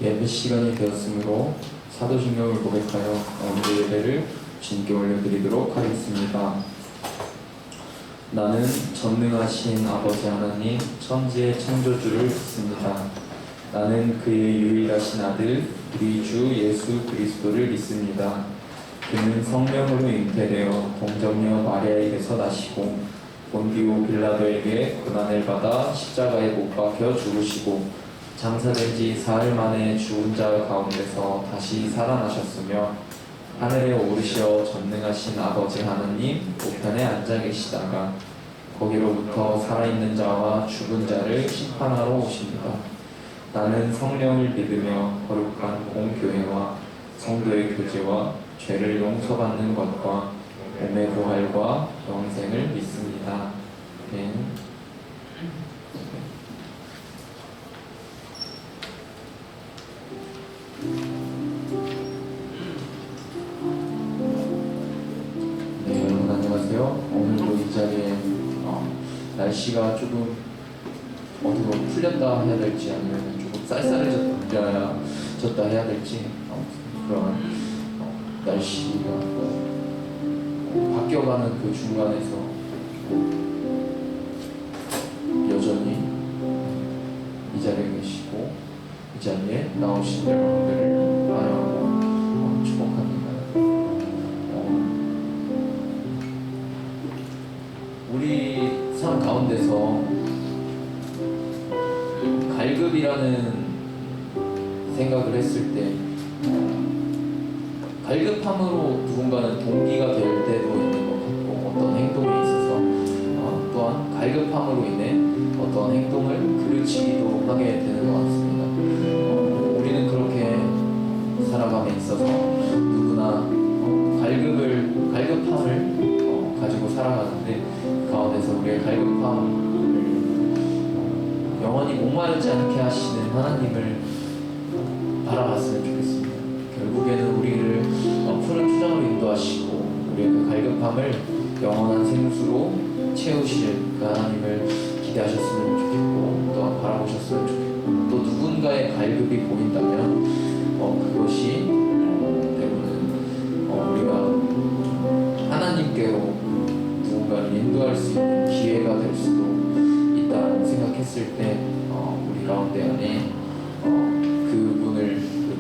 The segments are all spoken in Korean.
예배 시간이 되었으므로 사도신경을 고백하여 오늘의 예배를 주님께 올려드리도록 하겠습니다. 나는 전능하신 아버지 하나님 천지의 창조주를 믿습니다. 나는 그의 유일하신 아들 우리 주 예수 그리스도를 믿습니다. 그는 성령으로 잉태되어 동정녀 마리아에게서 나시고 본디오 빌라도에게 고난을 받아 십자가에 못 박혀 죽으시고 장사된 지 사흘 만에 죽은 자 가운데서 다시 살아나셨으며 하늘에 오르시어 전능하신 아버지 하나님 우편에 앉아 계시다가 거기로부터 살아있는 자와 죽은 자를 심판하러 오십니다. 나는 성령을 믿으며 거룩한 공교회와 성도의 교제와 죄를 용서받는 것과 몸의 부활과 영생을 믿습니다. 네. 네, 여러분 안녕하세요. 오늘도 이 자리에 날씨가 조금 어디로 풀렸다 해야 될지 아니면 조금 쌀쌀해졌다 해야 될지 그런 날씨가 바뀌어가는 그 중간에서 여전히 이 자리에 계시고 이 자리에 나오신 여러분들을 환영하고 축복합니다. 우리 삶 가운데서 갈급이라는 생각을 했을 때 갈급함으로 누군가는 동기가 될 때도 있는 것 같고 어떤 행동에 있어서 또한 갈급함으로 인해 어떤 행동을 그르치기도 하게 되는 것 같습니다. 우리는 그렇게 살아감에 있어서 누구나 갈급함을 가지고 살아가는데 그 가운데서 우리의 갈급함을 영원히 목마르지 않게 하시는 하나님을 바라봤으면 좋겠습니다. 결국에는 우리를 푸른 초장으로 인도하시고 우리의 그 갈급함을 영원한 생수로 채우실 그 하나님을 기대하셨으면 좋겠고 또한 바라보셨으면 좋겠고 또 누군가의 갈급이 보인다면 그것이 때문에 우리가 하나님께로 누군가를 인도할 수 있는 기회가 될 수도 있다고 생각했을 때 우리 가운데 안에 그분을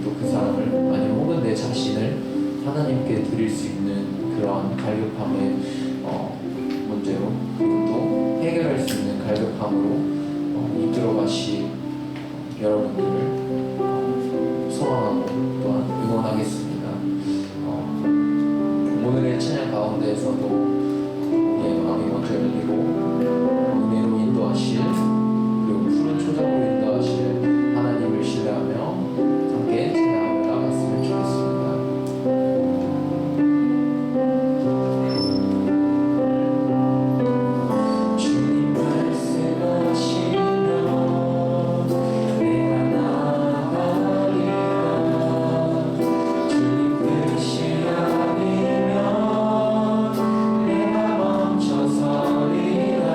또 그 사람을 아니면 혹은 내 자신을 하나님께 드릴 수 있는 그러한 갈급함의 문제로 그리고 또 해결할 수 있는 갈급함으로 이끌어 가실 여러분들을 소망하고 또한 응원하겠습니다. 오늘의 찬양 가운데에서도 우리의 마음이 먼저 열리고 은혜로 인도하실 그리고 푸른 초장으로 인도하실 하나님을 신뢰하며 함께 찬양하며 나갔으면 좋겠습니다. 주님 뜻이 아니면 내가 멈춰서리라.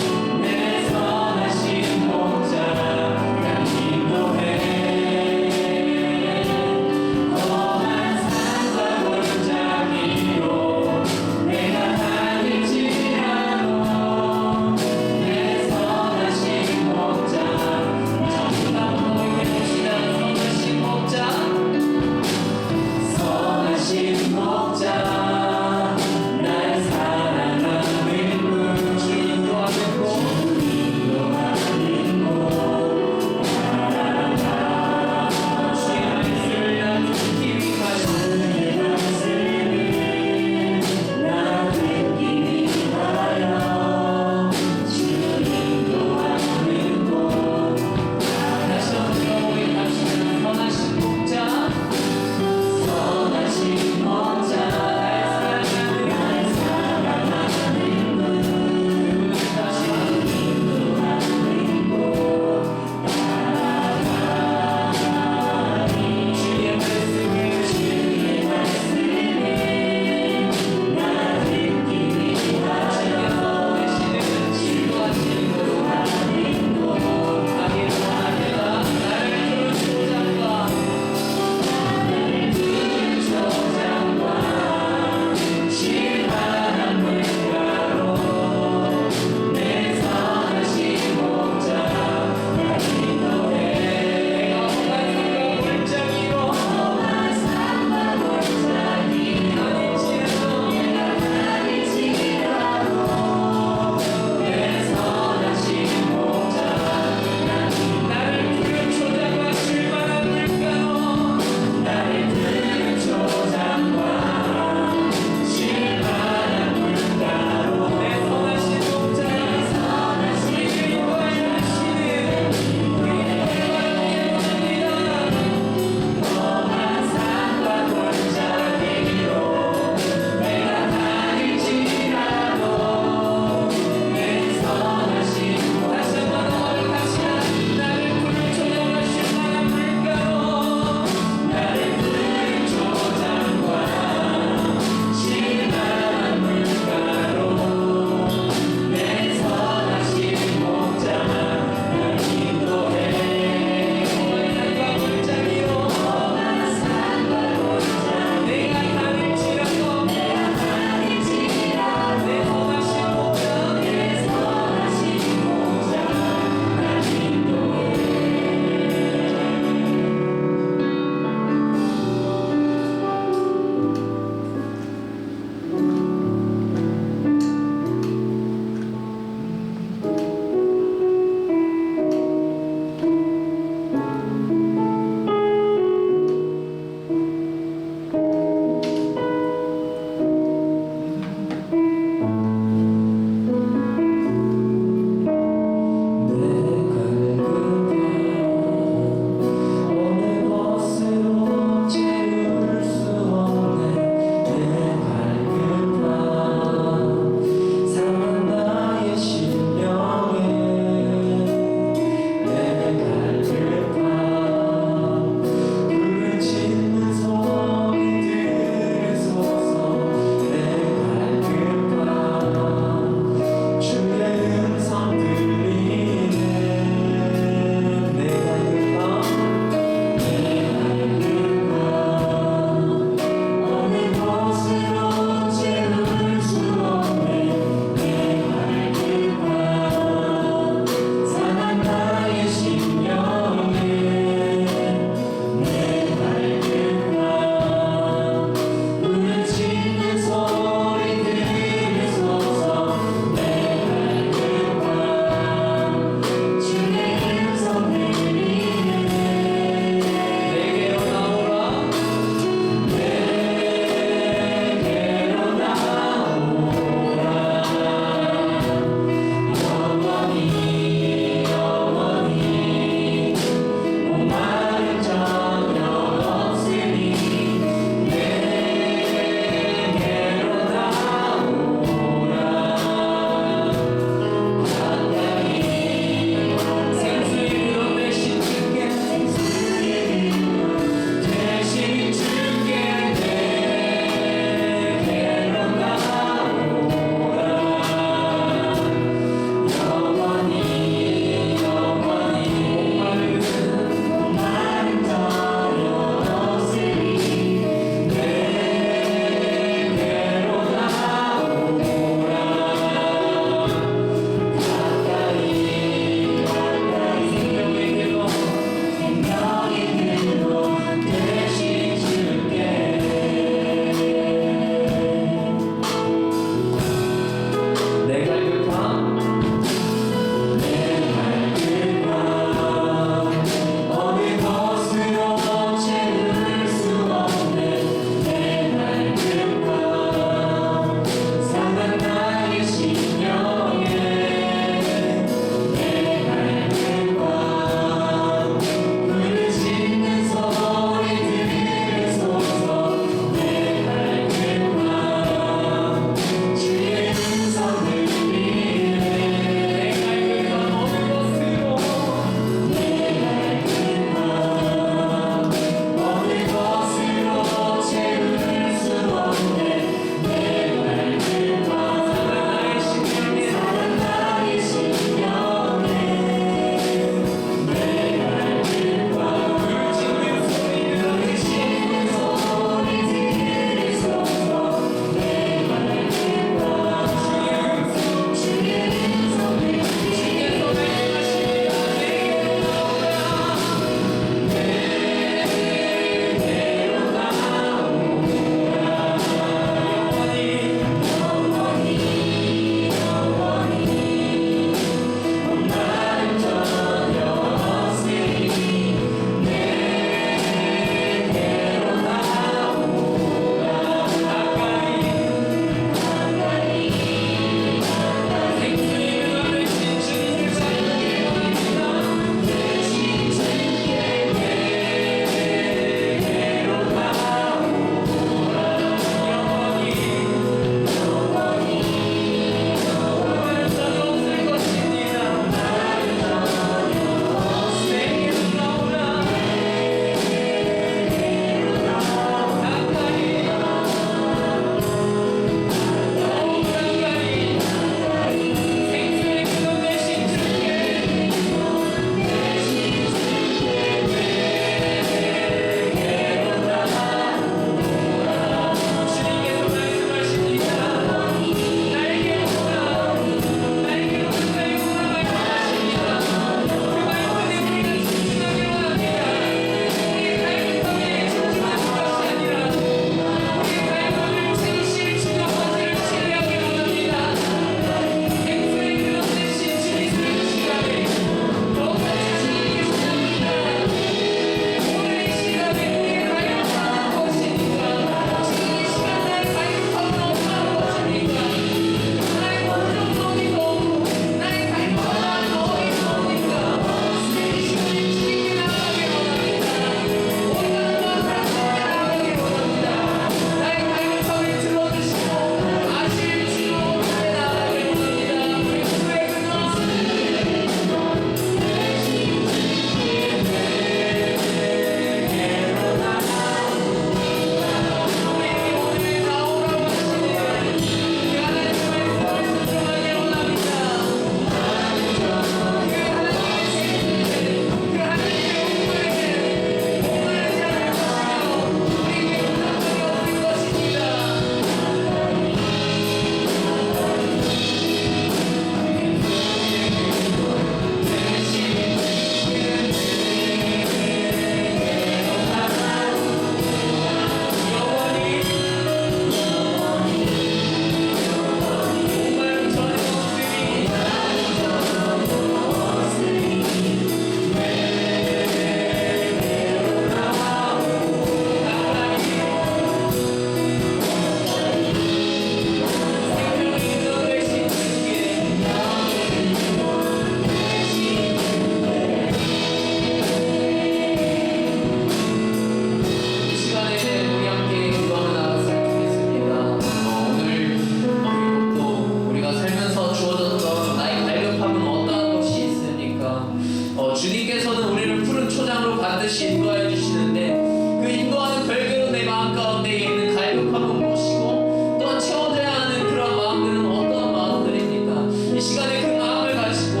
반드시 인도하여 주시는데 그 인도하는 별대로 내 마음 가운데 있는 갈급함은 무엇이고 또 채워져야 하는 그런 마음들은 어떤 마음들입니까? 이 시간에 그 마음을 가지고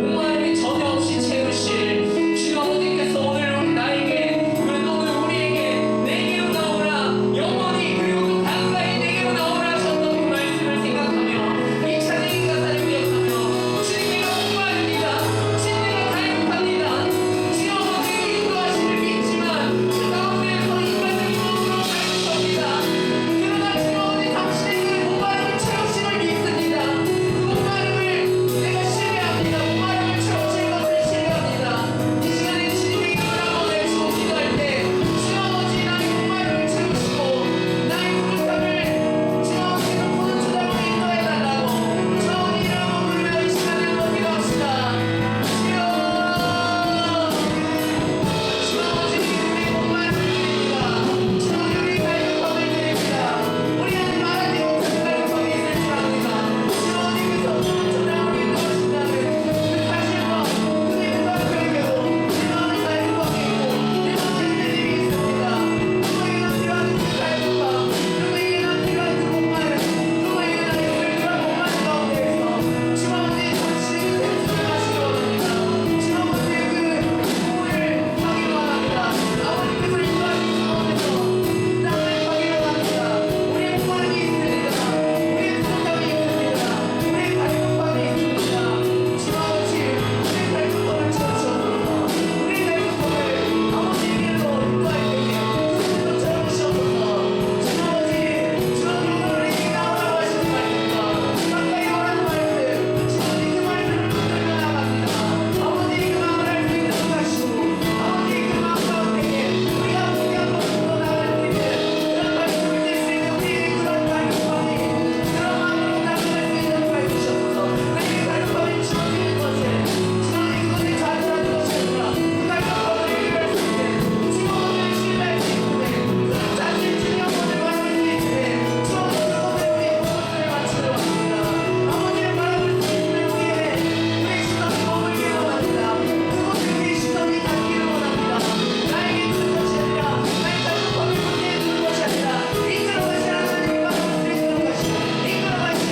목마름이 전혀 없이 채우실 주님 아버지께서 오늘 우리 나에게 오늘 우리에게 내게로 나오라 영원히 그리고 또 가까이 내게로 나오라 하셨던 그 말씀을 생각하며 이 찬양의 가사를 기억하며 주님 내가 목마릅니다. 주님 내가 갈급합니다. 주님 아버지 인도하시를 믿지만 그 가운데에서 인간적인 마음으로 갈급합니다. 그러나 주님 아버지 당신의 그 목마름을 채우심을 믿습니다. 그 목마름을 내가 신뢰합니다. 목마름을 채우실 것을 신뢰합니다. 이 시간에 주님의 이름을 한번 외치고 기도할 때 주님 아버지 나의 목마름을 채우시고 나의 부족함을 주님 아버지 그 푸른 주당으로 인도해달라고 주 아버지 이름을 한번 부르며 이 시간에 한번 기도합시다. 주여 주 아버지 우리 목마름을 드립니다. 주 아버지 우리 갈급함을 드립니다. 우리 안에 말하지 못하는 갈급함이 있을 줄 압니다. 주 아버지 그 푸른 주당으로 인도하신다는 그 사실과 그 믿음과 그에게도 내 마음에 갈급함이 있고 내 마음에 흔들림이 있습니다. 누구에게나 필요한 그 갈급함, 누구에게나 필요한 그 목마름, 누구에게나 있을 그런 목마름 가운데에서 주 아버지 당신의 그 샘수를 마시기 원합니다. 주 아버지의 그 부흥을 하기를 원합니다. 아버지께서 인도하신 가운데서 땅을 가기를 원합니다. 우리의 목마름이 있습니다. 우리의 부족함이 있습니다. 우리의 갈급함이 있습니다. 주 아버지 우리의 갈급함을 채우시옵소서. 우리의 갈급함을 아버지의 길로 인도할 때에 그것도 채우시옵소서. 주 아버지 주 오늘 우리에게 나오라고 하시는 말입니다. 가까이 오라는 말씀 주 아버지 그 말씀을 붙들며 나갑니다. 아버지 그 마음을 알 수 있도록 하시고 아버지 그 마음 가운데에 우리가 함께 한번 풀어 나갈 수 있는 그런 말씀을 낼 수 있는 우리의 그런 갈급함이 그런 마음으로 나아갈 수 있도록 해주셔서 나에게 갈급함이 주어지는 것을 주 아버지 그것에 좌절하는 것이 아니라 그 갈급함을 해결할 수 있는 주님을 신뢰할 수 있는 그런 자신 주님 한번을 만날 수 있는 주 아버지 그것에 우리의 모습을 맞추려 합니다. 아버지를 바라볼 수 있는 우리의 시선이 머물기를 원합니다. 그곳에 우리의 시선이 닿기를 원합니다. 나에게 주는 것이 아니라 나의 갈급함을 문제해 주는 것이 아니라 이끌어가실 하나님의 마음을 이끌어 가시고 이끌어 가실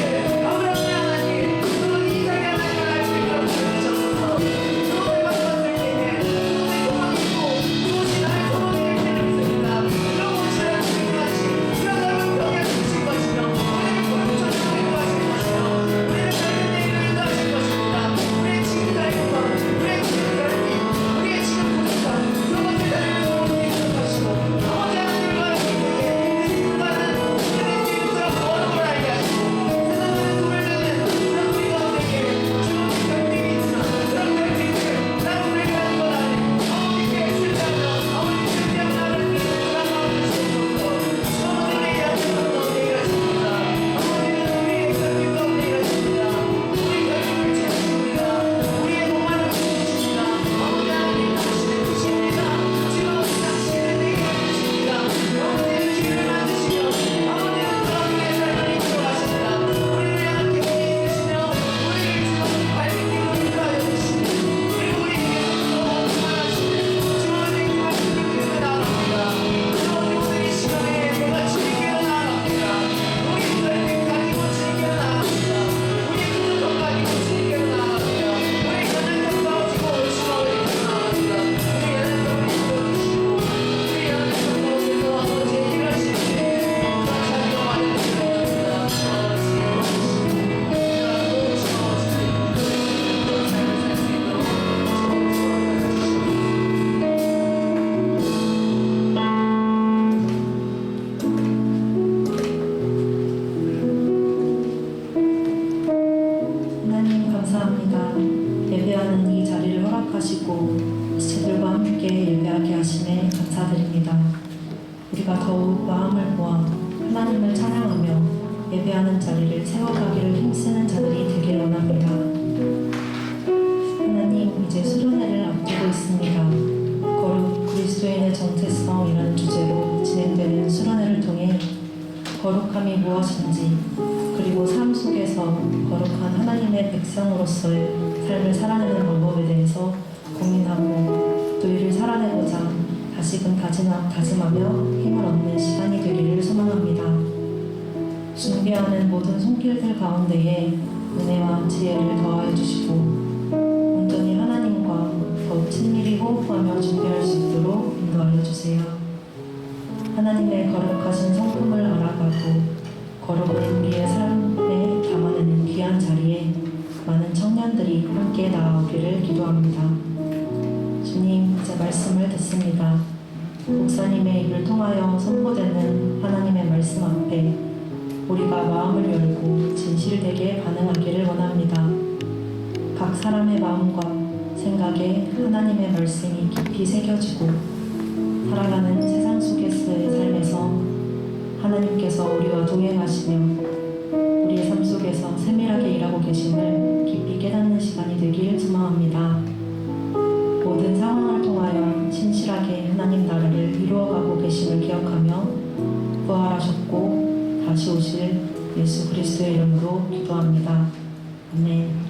아브라함의 하나님 그런 이삭의 하나님을 알 수 있도록 해주셔서 그곳에 만났을 때에 그곳에 소망이 있고 그곳이 나의 소망이 될 때를 믿습니다. 그런 곳을 알 수 있는 것이 그런 넓은 평야 주실 것이며 우리를 푸른 천으로 인도하실 것이며 우리를 밝은 내일로 인도하실 것입니다. 우리의 지금 갈급함 우리의 지금 결핍 우리의 지금 부족함 그런 것을 달리면서 우리를 인도하시고 아버지 하나님을 바라볼 때에 그 순간은 우리의 지금 그런 어려움을 알게 하시고 세상은 돌을 내는 그런 우리 가운데에 주어진 결핍이 있지만 그런 결핍을 나로 해결하는 것 아닌 아버지께 실패하며 아버지 실패하며 나갈 수 있는 그런 마음을 주시옵소서. 주 아버지 우리의 약점 가운데 일하십니다. 아버지는 우리의 결핍 가운데 일하십니다. 우리 결핍을 채우십니다. 우리의 목마름을 채우십니다. 아버지 하나님 당신의 뜻입니다. 지금 당신은 내게 주십니다. 아버지는 길을 만드시며 아버지는 그런 우리의 삶을 이끌어 가십니다. 우리를 향한 계획이 있으시며 우리를 주어진 발밑길로 인도하여 주시니 그리고 우리에게서 너무 그만하시는 주어진 그 말씀을 기억해 나갑니다. 주어진 오늘 이 시간에 내가 주님께로 나아갑니다. 우리 결핍 가지고 주님께로 나아갑니다. 우리 부족함 가지고 주님께로 나아갑니다. 우리 연약함 가지고 주 아버지께로 나아갑니다. 우리 연약함을 인도해주시고 우리 연약함 가운데서 아버지의 일을 하실 수 있는 그런 자리가 마련되기를 원합니다. 주 아버지 주 아버지 그런 삶을 살 수 있도록 주 아버지 원하여 주시옵소서. 하나님 감사합니다. 예배하는 이 자리를 허락하시고 지체들과 함께 예배하게 하심에 감사드립니다. 우리가 더욱 마음을 모아 하나님을 찬양하며 예배하는 자리를 채워가기를 힘쓰는 자들이 되길 원합니다. 하나님 이제 수련회를 앞두고 있습니다. 거룩 그리스도인의 정체성이라는 주제로 진행되는 수련회를 통해 거룩함이 무엇인지 그리고 삶 속에서 거룩한 하나님의 백성으로서의 삶을 살아내는 방법에 대해서 고민하고 또 이를 살아내는 살아내고자 다시금 다짐하며 힘을 얻는 시간이 되기를 소망합니다. 준비하는 모든 손길들 가운데에 은혜와 지혜를 더하여 주시고 온전히 하나님과 더욱 친밀히 호흡하며 준비할 수 있도록 인도하여 주세요. 하나님의 거룩하신 성품을 알아가고 거룩을 우리의 삶에 담아내는 귀한 자리에 많은 청년들이 함께 나아오기를 기도합니다. 주님, 이제 말씀을 듣습니다. 목사님의 입을 통하여 선포되는 하나님의 말씀 앞에 우리가 마음을 열고 진실되게 반응하기를 원합니다. 각 사람의 마음과 생각에 하나님의 말씀이 깊이 새겨지고 살아가는 세상 속에서의 삶에서 하나님께서 우리와 동행하시며 우리의 삶 속에서 세밀하게 일하고 계심을 깊이 깨닫는 시간이 되길 소망합니다. 모든 상황을 통하여 신실하게 하나님 나라를 이루어가고 계심을 기억하며 부활하셨고 다시 오실 예수 그리스도의 이름으로 기도합니다. 아멘.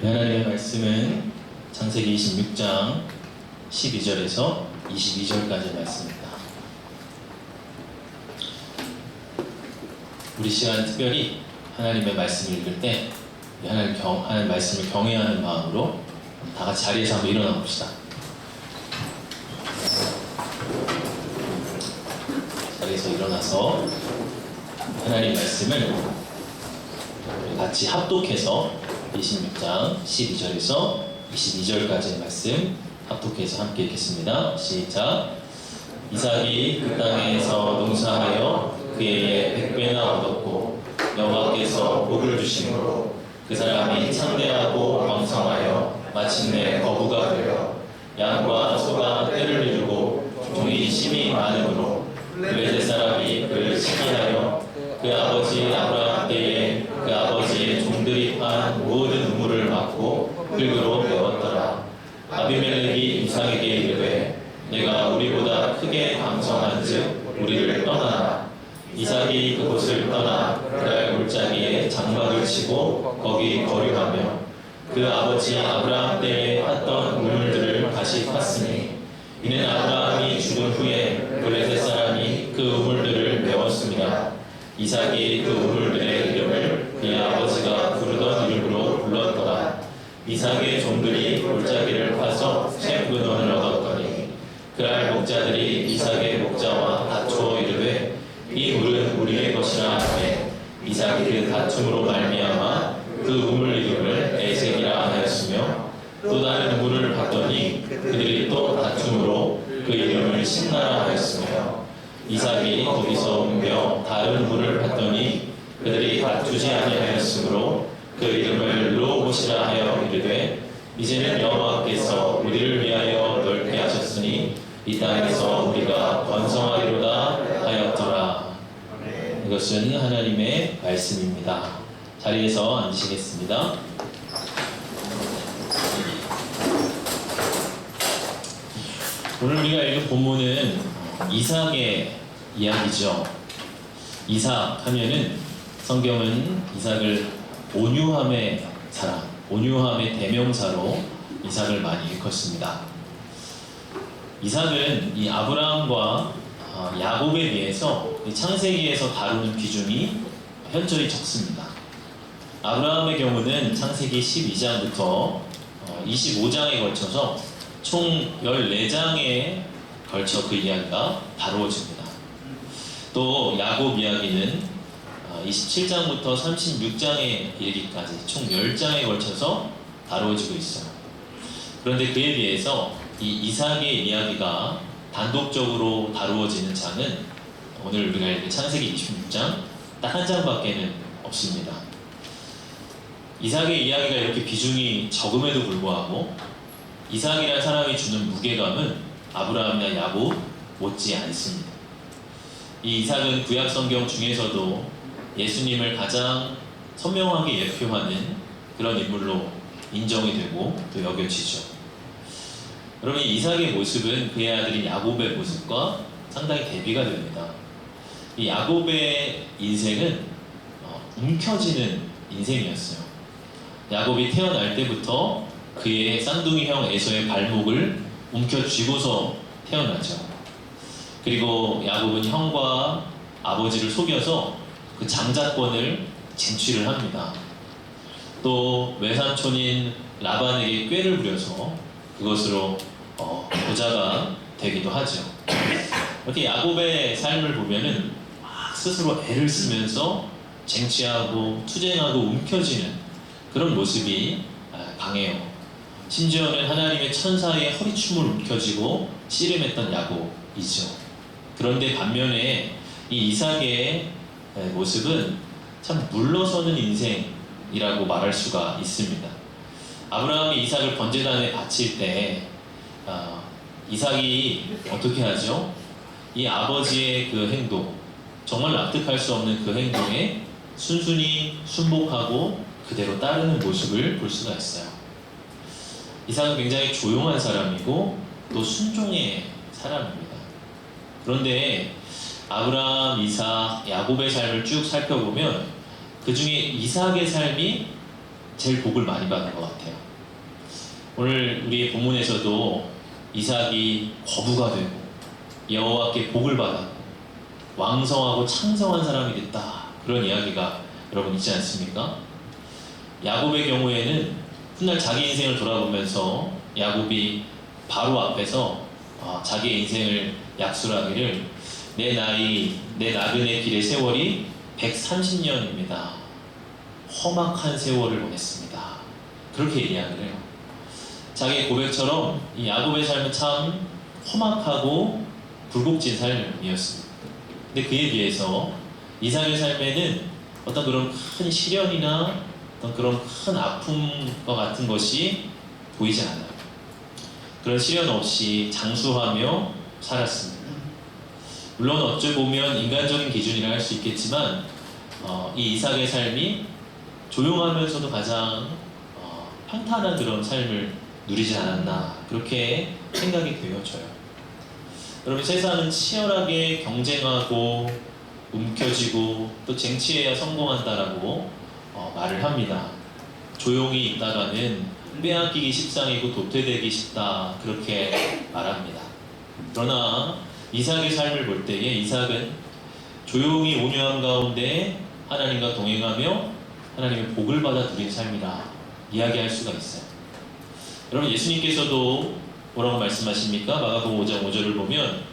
하나님의 말씀은 창세기 26장 12절에서 22절까지 말씀입니다. 우리 시간 특별히 하나님의 말씀을 읽을 때 하나님 말씀을 경외하는 마음으로 다 같이 자리에서 한번 일어나 봅시다. 자리에서 일어나서 하나님 말씀을 같이 합독해서 26장 12절에서 22절까지의 말씀 합독해서 함께 읽겠습니다. 시작. 이삭이 그 땅에서 농사하여 그에게 100배나 얻었고 여호와께서 복을 주심으로 그 사람이 창대하고 왕성하여 마침내 거부가 되어 양과 소가 떼를 이루고 종이 심이 많으므로 블레셋 사람이 그를 시기하여 그 아버지 아브라함 때에 그 아버지의 종들이 판 모든 우물을 막고 흙으로 메웠더라. 아비멜렉이 이삭에게 이르되 내가 우리보다 크게 강성한즉 우리를 떠나라. 이삭이 그곳을 떠나 그랄 골짜기에 장막을 치고 거기 거류하며 그 아버지 아브라함 때에 팠던 우물들을 다시 팠으니 이는 아브라함이 죽은 후에 블레셋 사람이 그 우물들을 메웠습니다. 이삭이 그 우물들의 이름을 그의 아버지가 부르던 이름으로 불렀더라. 이삭의 종들이 골짜기를 파서 샘 근원을 얻었더니 그랄 목자들이 이삭의 목자와 다투어 이르되 이 물은 우리의 것이라 하매 이삭이 그 다툼으로 말미암아 그 우물 이름을 에색이라 하였으며 또 다른 우물을 봤더니 그들이 또 다툼으로 그 이름을 신나라 하였으며 이삭이 거기서 옮겨 다른 우물을 봤더니 그들이 다투지 아니하였으므로 그 이름을 르호봇이라 하여 이르되 이제는 여호와께서 우리를 위하여 넓게 하셨으니 이 땅에서 우리가 번성하리로다 하였더라. 이것은 하나님의 말씀입니다. 자리에서 앉으시겠습니다. 오늘 우리가 읽은 본문은 이삭의 이야기죠. 이삭 하면은 성경은 이삭을 온유함의 사람, 온유함의 대명사로 이삭을 많이 일컫습니다. 이삭은 이 아브라함과 야곱에 비해서 창세기에서 다루는 비중이 현저히 적습니다. 아브라함의 경우는 창세기 12장부터 25장에 걸쳐서 총 14장에 걸쳐 그 이야기가 다루어집니다. 또 야곱 이야기는 27장부터 36장에 이르기까지 총 10장에 걸쳐서 다루어지고 있어요. 그런데 그에 비해서 이 이삭의 이야기가 단독적으로 다루어지는 장은 오늘 우리가 읽은 창세기 26장 딱 한 장밖에는 없습니다. 이삭의 이야기가 이렇게 비중이 적음에도 불구하고 이삭이라는 사람이 주는 무게감은 아브라함이나 야곱 못지 않습니다. 이 이삭은 구약 성경 중에서도 예수님을 가장 선명하게 예표하는 그런 인물로 인정이 되고 또 여겨지죠. 여러분, 이삭의 모습은 그의 아들인 야곱의 모습과 상당히 대비가 됩니다. 이 야곱의 인생은 움켜쥐는 인생이었어요. 야곱이 태어날 때부터 그의 쌍둥이 형 에서의 발목을 움켜쥐고서 태어나죠. 그리고 야곱은 형과 아버지를 속여서 그 장자권을 쟁취를 합니다. 또 외삼촌인 라반에게 꾀를 부려서 그것으로 부자가 되기도 하죠. 이렇게 야곱의 삶을 보면은 막 스스로 애를 쓰면서 쟁취하고 투쟁하고 움켜쥐는 그런 모습이 강해요. 심지어는 하나님의 천사의 허리춤을 움켜쥐고 씨름했던 야곱이죠. 그런데 반면에 이 이삭의 모습은 참 물러서는 인생이라고 말할 수가 있습니다. 아브라함이 이삭을 번제단에 바칠 때 이삭이 어떻게 하죠? 이 아버지의 그 행동, 정말 납득할 수 없는 그 행동에 순순히 순복하고 그대로 따르는 모습을 볼 수가 있어요. 이삭은 굉장히 조용한 사람이고 또 순종의 사람입니다. 그런데 아브라함, 이삭, 야곱의 삶을 쭉 살펴보면 그 중에 이삭의 삶이 제일 복을 많이 받은 것 같아요. 오늘 우리 본문에서도 이삭이 거부가 되고 여호와께 복을 받았고 왕성하고 창성한 사람이 됐다, 그런 이야기가 여러분 있지 않습니까? 야곱의 경우에는 훗날 자기 인생을 돌아보면서 야곱이 바로 앞에서 자기의 인생을 약술하기를 내 나그네 길의 세월이 130년입니다. 험악한 세월을 보냈습니다. 그렇게 이야기를 해요. 자기의 고백처럼 이 야곱의 삶은 참 험악하고 굴곡진 삶이었습니다. 근데 그에 비해서 이삭의 삶에는 어떤 그런 큰 시련이나 어떤 그런 큰 아픔과 같은 것이 보이지 않아요. 그런 시련 없이 장수하며 살았습니다. 물론 어찌 보면 인간적인 기준이라 할 수 있겠지만 이 이삭의 삶이 조용하면서도 가장 평탄한 그런 삶을 누리지 않았나, 그렇게 생각이 되어져요. 여러분, 세상은 치열하게 경쟁하고 움켜쥐고 또 쟁취해야 성공한다라고 말을 합니다. 조용히 있다가는 빼앗기기 십상이고 도태되기 쉽다, 그렇게 말합니다. 그러나 이삭의 삶을 볼 때에 이삭은 조용히 온유함 가운데 하나님과 동행하며 하나님의 복을 받아 누린 삶이라 이야기할 수가 있어요. 여러분, 예수님께서도 뭐라고 말씀하십니까? 마가복음 5장 5절을 보면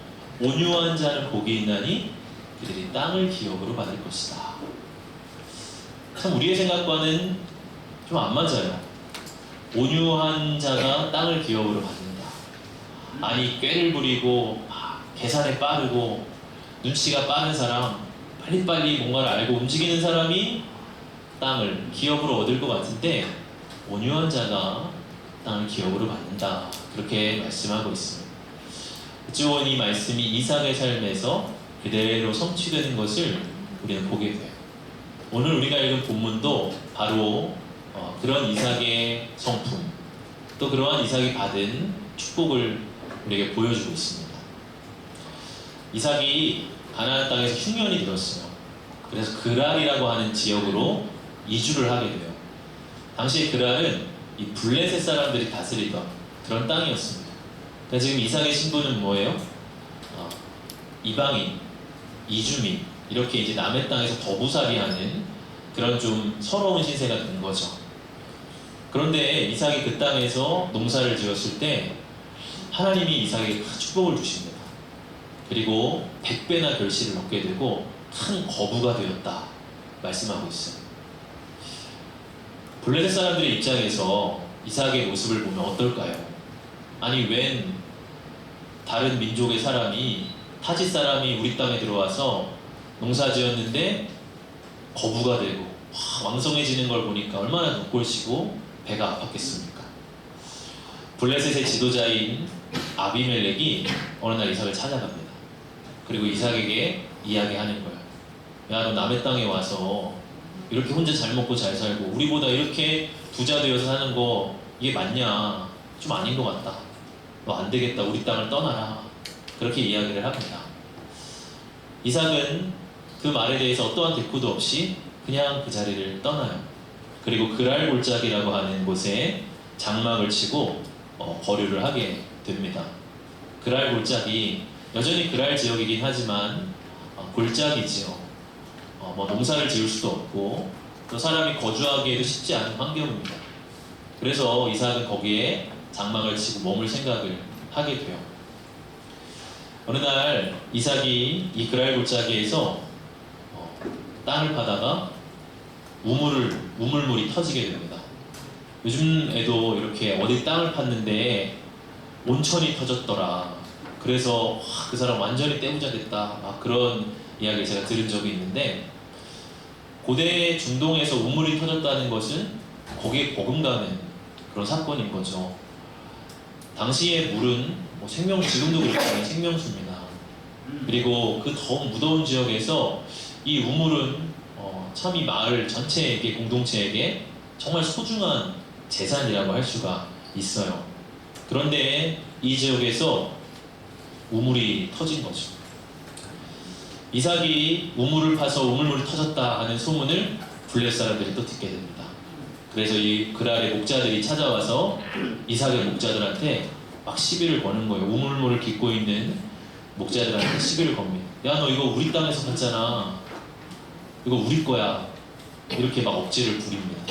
온유한 자는 복이 있나니 그들이 땅을 기업으로 받을 것이다. 참 우리의 생각과는 좀 안 맞아요. 온유한 자가 땅을 기업으로 받는다. 아니, 꾀를 부리고 계산에 빠르고 눈치가 빠른 사람, 빨리빨리 뭔가를 알고 움직이는 사람이 땅을 기업으로 얻을 것 같은데 온유한 자가 땅을 기업으로 받는다, 그렇게 말씀하고 있습니다. 어찌보면 이 말씀이 이삭의 삶에서 그대로 성취되는 것을 우리는 보게 돼요. 오늘 우리가 읽은 본문도 바로 그런 이삭의 성품, 또 그러한 이삭이 받은 축복을 우리에게 보여주고 있습니다. 이삭이 가나안 땅에서 흉년이 들었어요. 그래서 그랄이라고 하는 지역으로 이주를 하게 돼요. 당시 그랄은 이 블레셋 사람들이 다스리던 그런 땅이었습니다. 그래서 지금 이삭의 신분은 뭐예요? 이방인, 이주민, 이렇게 이제 남의 땅에서 거부살이하는 그런 좀 서러운 신세가 된 거죠. 그런데 이삭이 그 땅에서 농사를 지었을 때 하나님이 이삭에게 큰 축복을 주십니다. 그리고 100배나 결실을 얻게 되고 큰 거부가 되었다 말씀하고 있어요. 블레셋 사람들의 입장에서 이삭의 모습을 보면 어떨까요? 아니 웬 다른 민족의 사람이 타짓 사람이 우리 땅에 들어와서 농사 지었는데 거부가 되고 왕성해지는 걸 보니까 얼마나 눈꼴시고 배가 아팠겠습니까? 블레셋의 지도자인 아비멜렉이 어느 날 이삭을 찾아갑니다. 그리고 이삭에게 이야기하는 거예요. 야, 너 남의 땅에 와서 이렇게 혼자 잘 먹고 잘 살고 우리보다 이렇게 부자 되어서 사는 거 이게 맞냐? 좀 아닌 것 같다. 너 안 되겠다. 우리 땅을 떠나라. 그렇게 이야기를 합니다. 이삭은 그 말에 대해서 어떠한 대꾸도 없이 그냥 그 자리를 떠나요. 그리고 그랄 골짜기라고 하는 곳에 장막을 치고 거류를 하게 됩니다. 그랄 골짜기, 여전히 그랄 지역이긴 하지만 골짜기지요. 뭐 농사를 지을 수도 없고 또 사람이 거주하기에도 쉽지 않은 환경입니다. 그래서 이삭은 거기에 장막을 치고 머물 생각을 하게 돼요. 어느 날 이삭이 이 그랄 골짜기에서 땅을 파다가 우물물이 터지게 됩니다. 요즘에도 이렇게 어디 땅을 팠는데 온천이 터졌더라. 그래서 그 사람 완전히 떼부자 됐다. 막 그런 이야기를 제가 들은 적이 있는데, 고대 중동에서 우물이 터졌다는 것은 거기에 버금가는 그런 사건인 거죠. 당시의 물은 지금도 그렇지만 생명수입니다. 그리고 그 더욱 무더운 지역에서 이 우물은 참 이 마을 전체에게, 공동체에게 정말 소중한 재산이라고 할 수가 있어요. 그런데 이 지역에서 우물이 터진 거죠. 이삭이 우물을 파서 우물물이 터졌다 하는 소문을 블레셋 사람들이 또 듣게 됩니다. 그래서 이 그랄의 목자들이 찾아와서 이삭의 목자들한테 막 시비를 거는 거예요. 우물물을 깃고 있는 목자들한테 시비를 겁니다. 야, 너 이거 우리 땅에서 샀잖아. 이거 우리 거야. 이렇게 막 억지를 부립니다.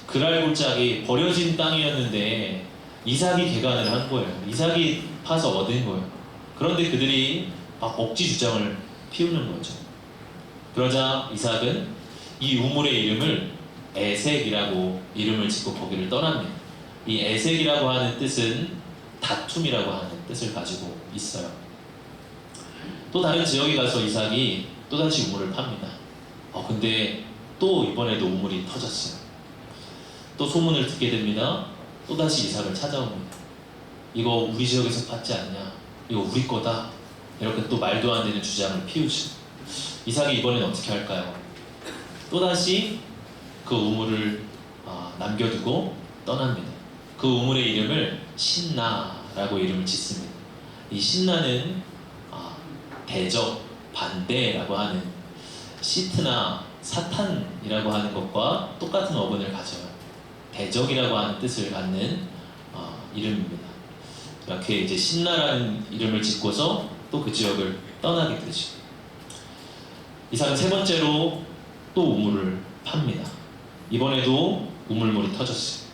그랄 골짜기 버려진 땅이었는데 이삭이 개간을 한 거예요. 이삭이 파서 얻은 거예요. 그런데 그들이 막 억지 주장을 피우는 거죠. 그러자 이삭은 이 우물의 이름을 에색이라고 이름을 짓고 거기를 떠납니다. 이 에색이라고 하는 뜻은 다툼이라고 하는 뜻을 가지고 있어요. 또 다른 지역에 가서 이삭이 또다시 우물을 팝니다. 근데 또 이번에도 우물이 터졌어요. 또 소문을 듣게 됩니다. 또다시 이삭을 찾아옵니다. 이거 우리 지역에서 팠지 않냐? 이거 우리 거다. 이렇게 또 말도 안 되는 주장을 피우죠. 이삭이 이번엔 어떻게 할까요? 또다시 그 우물을 남겨두고 떠납니다. 그 우물의 이름을 신나라고 이름을 짓습니다. 이 신나는 대적, 반대라고 하는 시트나 사탄이라고 하는 것과 똑같은 어근을 가져요. 대적이라고 하는 뜻을 갖는 이름입니다. 이렇게 이제 신나라는 이름을 짓고서 또 그 지역을 떠나게 되죠. 이삭은 세 번째로 또 우물을 팝니다. 이번에도 우물물이 터졌어요.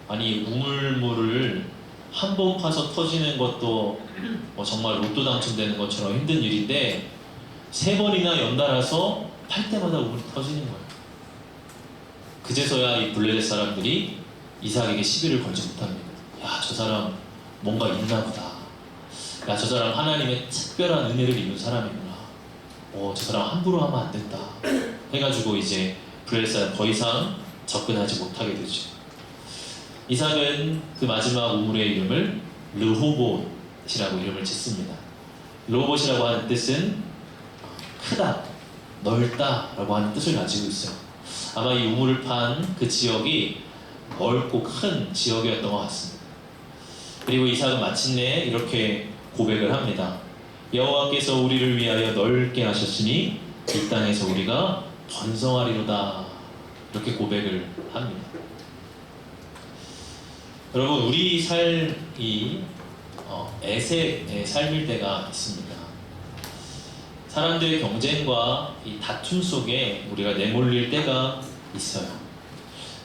아니, 우물물을 한 번 파서 터지는 것도 정말 로또 당첨되는 것처럼 힘든 일인데 세 번이나 연달아서 팔 때마다 우물이 터지는 거예요. 그제서야 이 블레셋 사람들이 이삭에게 시비를 걸지 못합니다. 야, 저 사람 뭔가 있나 보다. 야, 저 사람 하나님의 특별한 은혜를 입은 사람이구나. 저 사람 함부로 하면 안 된다. 해가지고 이제 블레셋 사람 더 이상 접근하지 못하게 되죠. 이삭은 그 마지막 우물의 이름을 르호봇이라고 이름을 짓습니다. 르호봇이라고 하는 뜻은 크다, 넓다 라고 하는 뜻을 가지고 있어요. 아마 이 우물을 판 그 지역이 넓고 큰 지역이었던 것 같습니다. 그리고 이삭은 마침내 이렇게 고백을 합니다. 여호와께서 우리를 위하여 넓게 하셨으니 이 땅에서 우리가 번성하리로다. 이렇게 고백을 합니다. 여러분, 우리 삶이 에색의 삶일 때가 있습니다. 사람들의 경쟁과 이 다툼 속에 우리가 내몰릴 때가 있어요.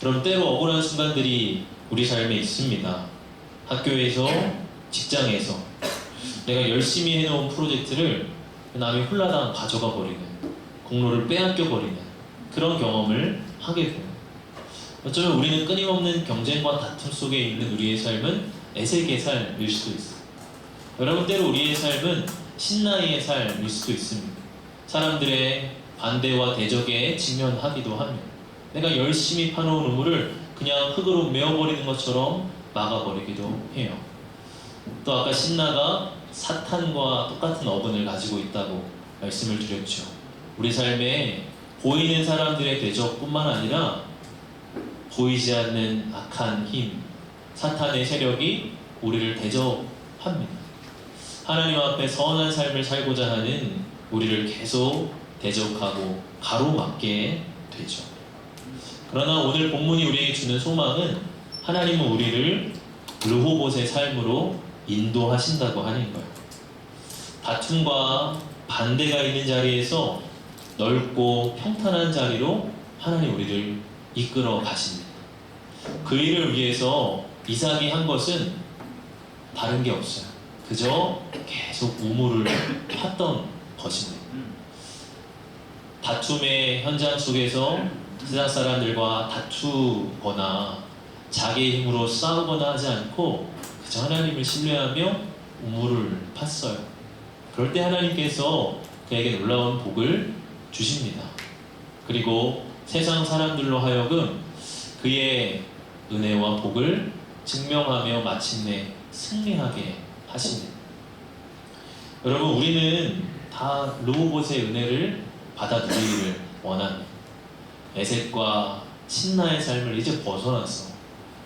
그럼 때로 억울한 순간들이 우리 삶에 있습니다. 학교에서, 직장에서 내가 열심히 해놓은 프로젝트를 남이 홀라당 가져가 버리는, 공로를 빼앗겨 버리는 그런 경험을 하게 돼요. 어쩌면 우리는 끊임없는 경쟁과 다툼 속에 있는 우리의 삶은 에색의 삶일 수도 있어요. 여러분, 때로 우리의 삶은 신나이의 삶일 수도 있습니다. 사람들의 반대와 대적에 직면하기도 하며 내가 열심히 파놓은 우물을 그냥 흙으로 메워버리는 것처럼 막아버리기도 해요. 또 아까 신나가 사탄과 똑같은 어근을 가지고 있다고 말씀을 드렸죠. 우리 삶에 보이는 사람들의 대적뿐만 아니라 보이지 않는 악한 힘, 사탄의 세력이 우리를 대적합니다. 하나님 앞에 선한 삶을 살고자 하는 우리를 계속 대적하고 가로막게 되죠. 그러나 오늘 본문이 우리에게 주는 소망은 하나님은 우리를 르호봇의 삶으로 인도하신다고 하는 거예요. 다툼과 반대가 있는 자리에서 넓고 평탄한 자리로 하나님 우리를 이끌어 가십니다. 그 일을 위해서 이삭이 한 것은 다른 게 없어요. 그저 계속 우물을 팠던 것입니다. 다툼의 현장 속에서 세상 사람들과 다투거나 자기의 힘으로 싸우거나 하지 않고 그저 하나님을 신뢰하며 우물을 팠어요. 그럴 때 하나님께서 그에게 놀라운 복을 주십니다. 그리고 세상 사람들로 하여금 그의 은혜와 복을 증명하며 마침내 승리하게 하십니다. 여러분, 우리는 다 르호봇의 은혜를 받아 누리기를 원합니다. 에색과 신나의 삶을 이제 벗어나서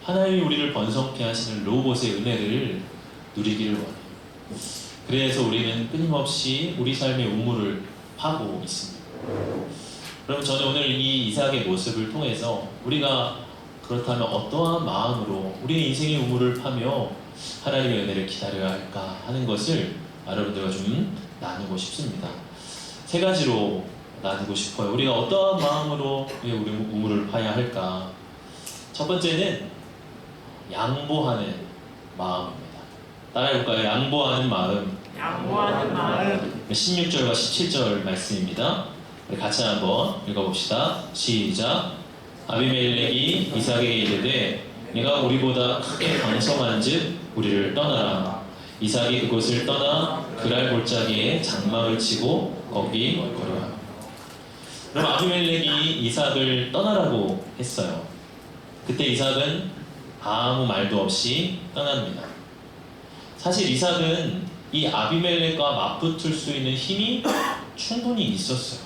하나님이 우리를 번성케 하시는 르호봇의 은혜를 누리기를 원해요. 그래서 우리는 끊임없이 우리 삶의 우물을 파고 있습니다. 그럼 저는 오늘 이 이삭의 모습을 통해서 우리가 그렇다면 어떠한 마음으로 우리의 인생의 우물을 파며 하나님의 은혜를 기다려야 할까 하는 것을 여러분들과 좀 나누고 싶습니다. 세 가지로 나누고 싶어요. 우리가 어떠한 마음으로 우리 우물을 파야 할까? 첫 번째는 양보하는 마음입니다. 따라해볼까요? 양보하는 마음. 양보하는 마음. 16절과 17절 말씀입니다. 우리 같이 한번 읽어봅시다. 시작. 아비멜렉이 이삭에게 이르되 네가 우리보다 크게 강성한즉 우리를 떠나라. 이삭이 그곳을 떠나 그랄 골짜기에 장막을 치고 거기 거류하라. 그럼 아비멜렉이 이삭을 떠나라고 했어요. 그때 이삭은 아무 말도 없이 떠납니다. 사실 이삭은 이 아비멜렉과 맞붙을 수 있는 힘이 충분히 있었어요.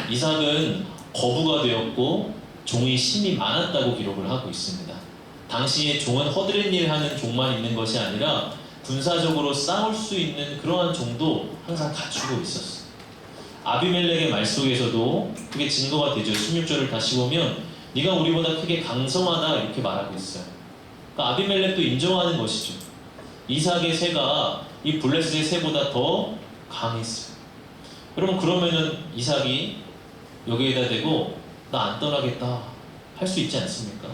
이삭은 거부가 되었고 종이 심이 많았다고 기록을 하고 있습니다. 당시에 종은 허드렛 일 하는 종만 있는 것이 아니라 군사적으로 싸울 수 있는 그러한 종도 항상 갖추고 있었어요. 아비멜렉의 말 속에서도 그게 증거가 되죠. 16절을 다시 보면 네가 우리보다 크게 강성하다 이렇게 말하고 있어요. 그러니까 아비멜렉도 인정하는 것이죠. 이삭의 새가 이 블레셋의 새보다 더 강했어요. 여러분, 그러면은 이삭이 여기에다 대고 나 안 떠나겠다 할 수 있지 않습니까?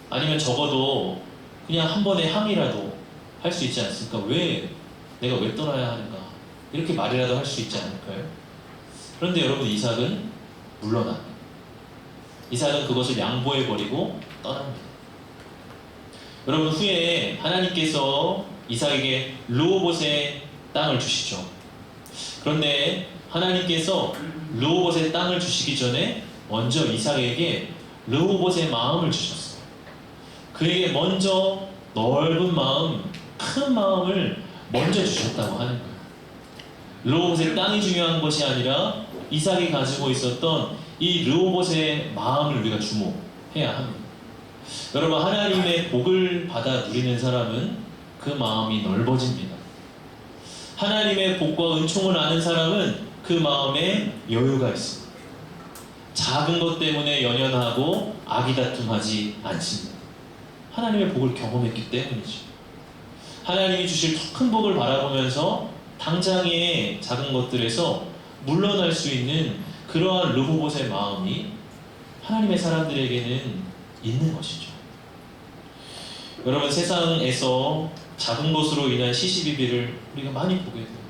아니면 적어도 그냥 한 번의 항의라도 할 수 있지 않습니까? 내가 왜 떠나야 하는가? 이렇게 말이라도 할 수 있지 않을까요? 그런데 여러분, 이삭은 물러납니다. 이삭은 그것을 양보해버리고 떠납니다. 여러분, 후에 하나님께서 이삭에게 르호봇의 땅을 주시죠. 그런데 하나님께서 르호봇의 땅을 주시기 전에 먼저 이삭에게 르호봇의 마음을 주셨어요. 그에게 먼저 넓은 마음, 큰 마음을 먼저 주셨다고 하는 거예요. 르호봇의 땅이 중요한 것이 아니라 이삭이 가지고 있었던 이 르호봇의 마음을 우리가 주목해야 합니다. 여러분, 하나님의 복을 받아 누리는 사람은 그 마음이 넓어집니다. 하나님의 복과 은총을 아는 사람은 그 마음에 여유가 있습니다. 작은 것 때문에 연연하고 아기다툼하지 않습니다. 하나님의 복을 경험했기 때문이죠. 하나님이 주실 더 큰 복을 바라보면서 당장의 작은 것들에서 물러날 수 있는 그러한 르호봇의 마음이 하나님의 사람들에게는 있는 것이죠. 여러분, 세상에서 작은 것으로 인한 시시비비를 우리가 많이 보게 돼요.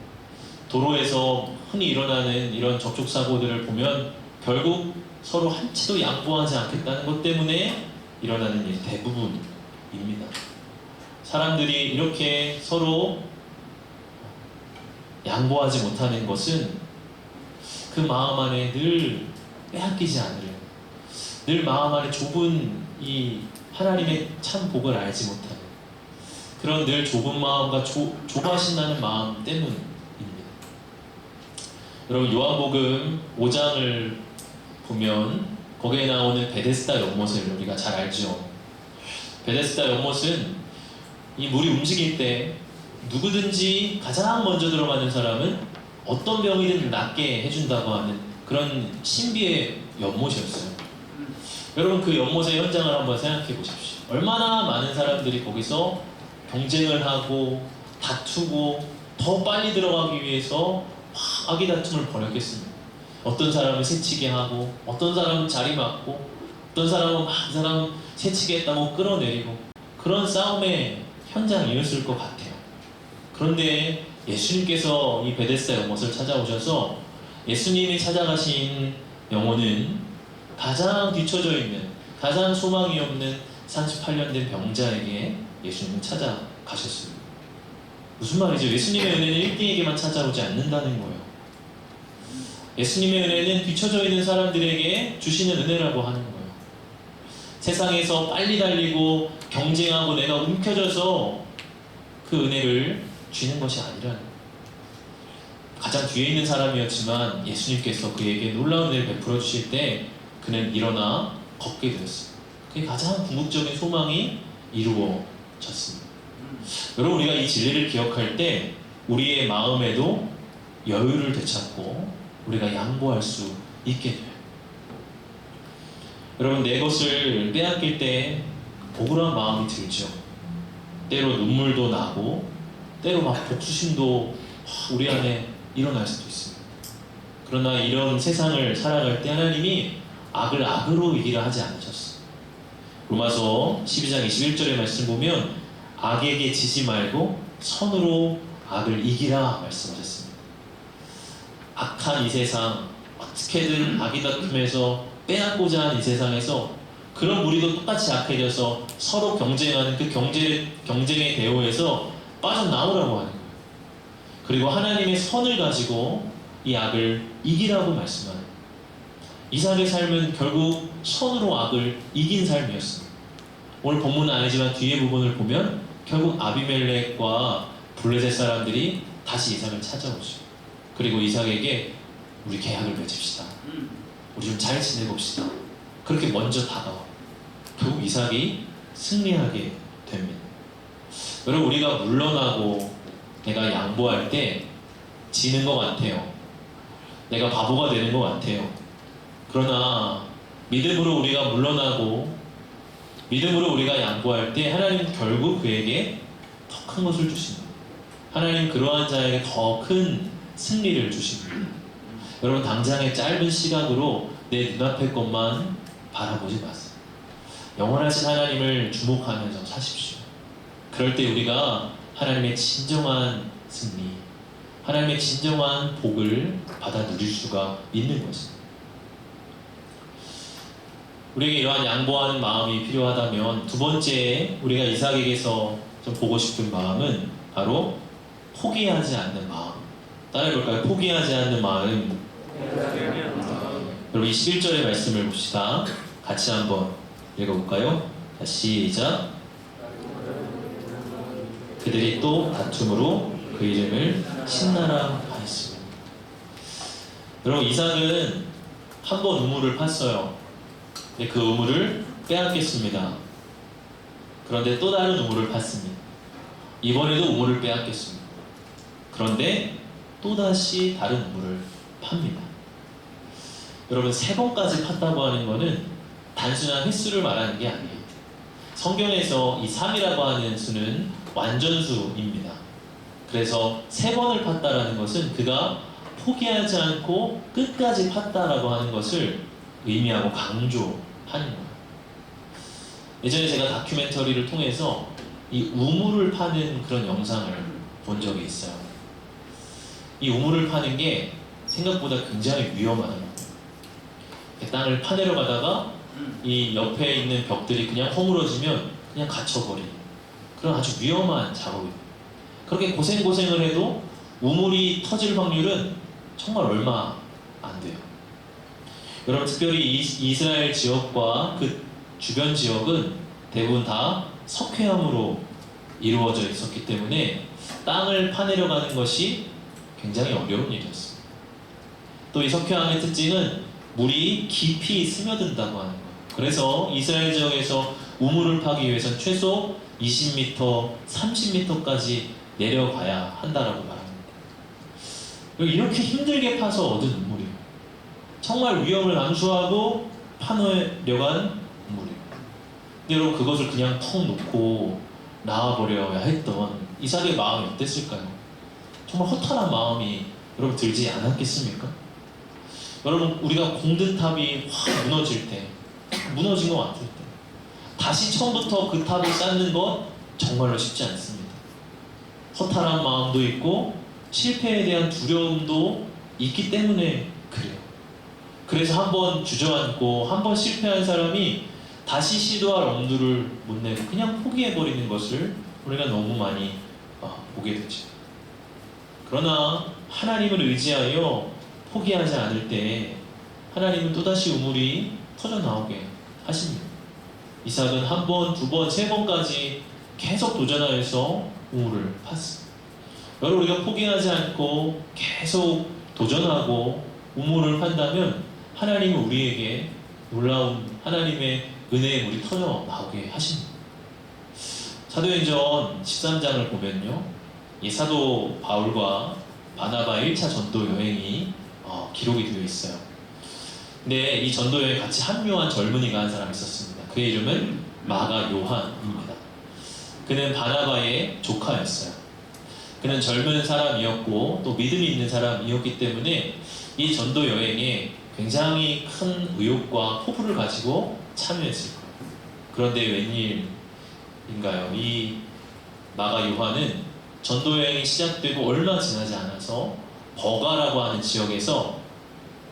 도로에서 흔히 일어나는 이런 접촉사고들을 보면 결국 서로 한치도 양보하지 않겠다는 것 때문에 일어나는 일 대부분입니다. 사람들이 이렇게 서로 양보하지 못하는 것은 그 마음 안에 늘 빼앗기지 않으려, 늘 마음 안에 좁은 이 하나님의 참 복을 알지 못하는 그런 늘 좁은 마음과 조바신나는 마음 때문입니다. 여러분, 요한복음 5장을 보면 거기에 나오는 베데스다 연못을 우리가 잘 알죠. 베데스다 연못은 이 물이 움직일 때 누구든지 가장 먼저 들어가는 사람은 어떤 병이든 낫게 해준다고 하는 그런 신비의 연못이었어요. 여러분, 그 연못의 현장을 한번 생각해 보십시오. 얼마나 많은 사람들이 거기서 경쟁을 하고 다투고 더 빨리 들어가기 위해서 막 아기다툼을 벌였겠습니다. 어떤 사람은 새치게 하고, 어떤 사람은 자리 맞고, 어떤 사람은 막 그 사람 새치게 했다고 끌어내리고, 그런 싸움의 현장이었을 것 같아요. 그런데 예수님께서 이 베데스다 연못을 찾아오셔서 예수님이 찾아가신 영혼은 가장 뒤처져 있는, 가장 소망이 없는 38년 된 병자에게 예수님은 찾아가셨어요. 무슨 말이죠? 예수님의 은혜는 1등에게만 찾아오지 않는다는 거예요. 예수님의 은혜는 뒤처져 있는 사람들에게 주시는 은혜라고 하는 거예요. 세상에서 빨리 달리고 경쟁하고 내가 움켜져서 그 은혜를 쥐는 것이 아니라는 거예요. 가장 뒤에 있는 사람이었지만 예수님께서 그에게 놀라운 은혜를 베풀어 주실 때 그는 일어나 걷게 되었어요. 그게 가장 궁극적인 소망이 이루어졌습니다. 여러분, 우리가 이 진리를 기억할 때 우리의 마음에도 여유를 되찾고 우리가 양보할 수 있게 돼요. 여러분, 내 것을 빼앗길 때 억울한 마음이 들죠. 때로 눈물도 나고 때로 막 복수심도 우리 안에 일어날 수도 있습니다. 그러나 이런 세상을 살아갈 때 하나님이 악을 악으로 이기라 하지 않으셨어요. 로마서 12장 21절의 말씀 보면 악에게 지지 말고 선으로 악을 이기라 말씀하셨습니다. 악한 이 세상, 어떻게든 악이 다툼해서 빼앗고자 하는 이 세상에서 그런 무리도 똑같이 악해져서 서로 경쟁하는 그 경쟁의 대우에서 빠져나오라고 하는 거예요. 그리고 하나님의 선을 가지고 이 악을 이기라고 말씀하는 거예요. 이삭의 삶은 결국 선으로 악을 이긴 삶이었습니다. 오늘 본문은 아니지만 뒤에 부분을 보면 결국 아비멜렉과 블레셋 사람들이 다시 이삭을 찾아오죠. 그리고 이삭에게 우리 계약을 맺읍시다. 우리 좀 잘 지내봅시다. 그렇게 먼저 다가와. 결국 이삭이 승리하게 됩니다. 여러분, 우리가 물러나고 내가 양보할 때 지는 것 같아요. 내가 바보가 되는 것 같아요. 그러나 믿음으로 우리가 물러나고 믿음으로 우리가 양보할 때 하나님 결국 그에게 더 큰 것을 주십니다. 하나님 그러한 자에게 더 큰 승리를 주십니다. 여러분, 당장의 짧은 시각으로 내 눈앞의 것만 바라보지 마세요. 영원하신 하나님을 주목하면서 사십시오. 그럴 때 우리가 하나님의 진정한 승리, 하나님의 진정한 복을 받아 누릴 수가 있는 것입니다. 우리에게 이러한 양보하는 마음이 필요하다면 두 번째 우리가 이삭에게서 좀 보고 싶은 마음은 바로 포기하지 않는 마음. 따라해볼까요? 포기하지 않는 마음. 여러분, 21절의 말씀을 봅시다. 같이 한번 읽어볼까요? 자, 시작. 그들이 또 다툼으로 그 이름을 신나라 하였습니다. 여러분, 이삭은 한 번 우물을 팠어요. 근데 그 우물을 빼앗겼습니다. 그런데 또 다른 우물을 팠습니다. 이번에도 우물을 빼앗겼습니다. 그런데 또다시 다른 우물을 팝니다. 여러분, 3번까지 팠다고 하는 것은 단순한 횟수를 말하는 게 아니에요. 성경에서 이 3이라고 하는 수는 완전수입니다. 그래서 3번을 팠다라는 것은 그가 포기하지 않고 끝까지 팠다라고 하는 것을 의미하고 강조하는 거예요. 예전에 제가 다큐멘터리를 통해서 이 우물을 파는 그런 영상을 본 적이 있어요. 이 우물을 파는 게 생각보다 굉장히 위험한 거예요. 땅을 파내려 가다가 이 옆에 있는 벽들이 그냥 허물어지면 그냥 갇혀버리는 그런 아주 위험한 작업이에요. 그렇게 고생을 해도 우물이 터질 확률은 정말 얼마 안 돼요. 여러분, 특별히 이스라엘 지역과 그 주변 지역은 대부분 다 석회암으로 이루어져 있었기 때문에 땅을 파내려 가는 것이 굉장히 어려운 일이었어요. 또 이 석회암의 특징은 물이 깊이 스며든다고 하는 거예요. 그래서 이스라엘 지역에서 우물을 파기 위해서는 최소 20m, 30m까지 내려가야 한다라고 말합니다. 이렇게 힘들게 파서 얻은 우물이에요. 정말 위험을 감수하고 파내려간 우물이에요. 근데 여러분, 그것을 그냥 턱 놓고 나와버려야 했던 이삭의 마음이 어땠을까요? 정말 허탈한 마음이 여러분 들지 않았겠습니까? 여러분, 우리가 공든탑이 확 무너질 때, 무너진 것 같을 때 다시 처음부터 그 탑을 쌓는 건 정말로 쉽지 않습니다. 허탈한 마음도 있고 실패에 대한 두려움도 있기 때문에 그래요. 그래서 한번 주저앉고 한번 실패한 사람이 다시 시도할 엄두를 못 내고 그냥 포기해버리는 것을 우리가 너무 많이 보게 되죠. 그러나 하나님을 의지하여 포기하지 않을 때 하나님은 또다시 우물이 터져 나오게 하십니다. 이삭은 1번, 2번, 3번까지 계속 도전하여서 우물을 팠습니다. 여러분, 우리가 포기하지 않고 계속 도전하고 우물을 판다면 하나님은 우리에게 놀라운 하나님의 은혜의 물이 터져 나오게 하십니다. 사도행전 13장을 보면요, 이 사도 바울과 바나바 1차 전도 여행이 기록이 되어 있어요. 근데 이 전도 여행에 같이 합류한 젊은이가 한 사람이 있었습니다. 그의 이름은 마가 요한입니다. 그는 바나바의 조카였어요. 그는 젊은 사람이었고 또 믿음이 있는 사람이었기 때문에 이 전도 여행에 굉장히 큰 의욕과 포부를 가지고 참여했을 거예요. 그런데 웬일인가요? 이 마가 요한은 전도 여행이 시작되고 얼마 지나지 않아서 버가라고 하는 지역에서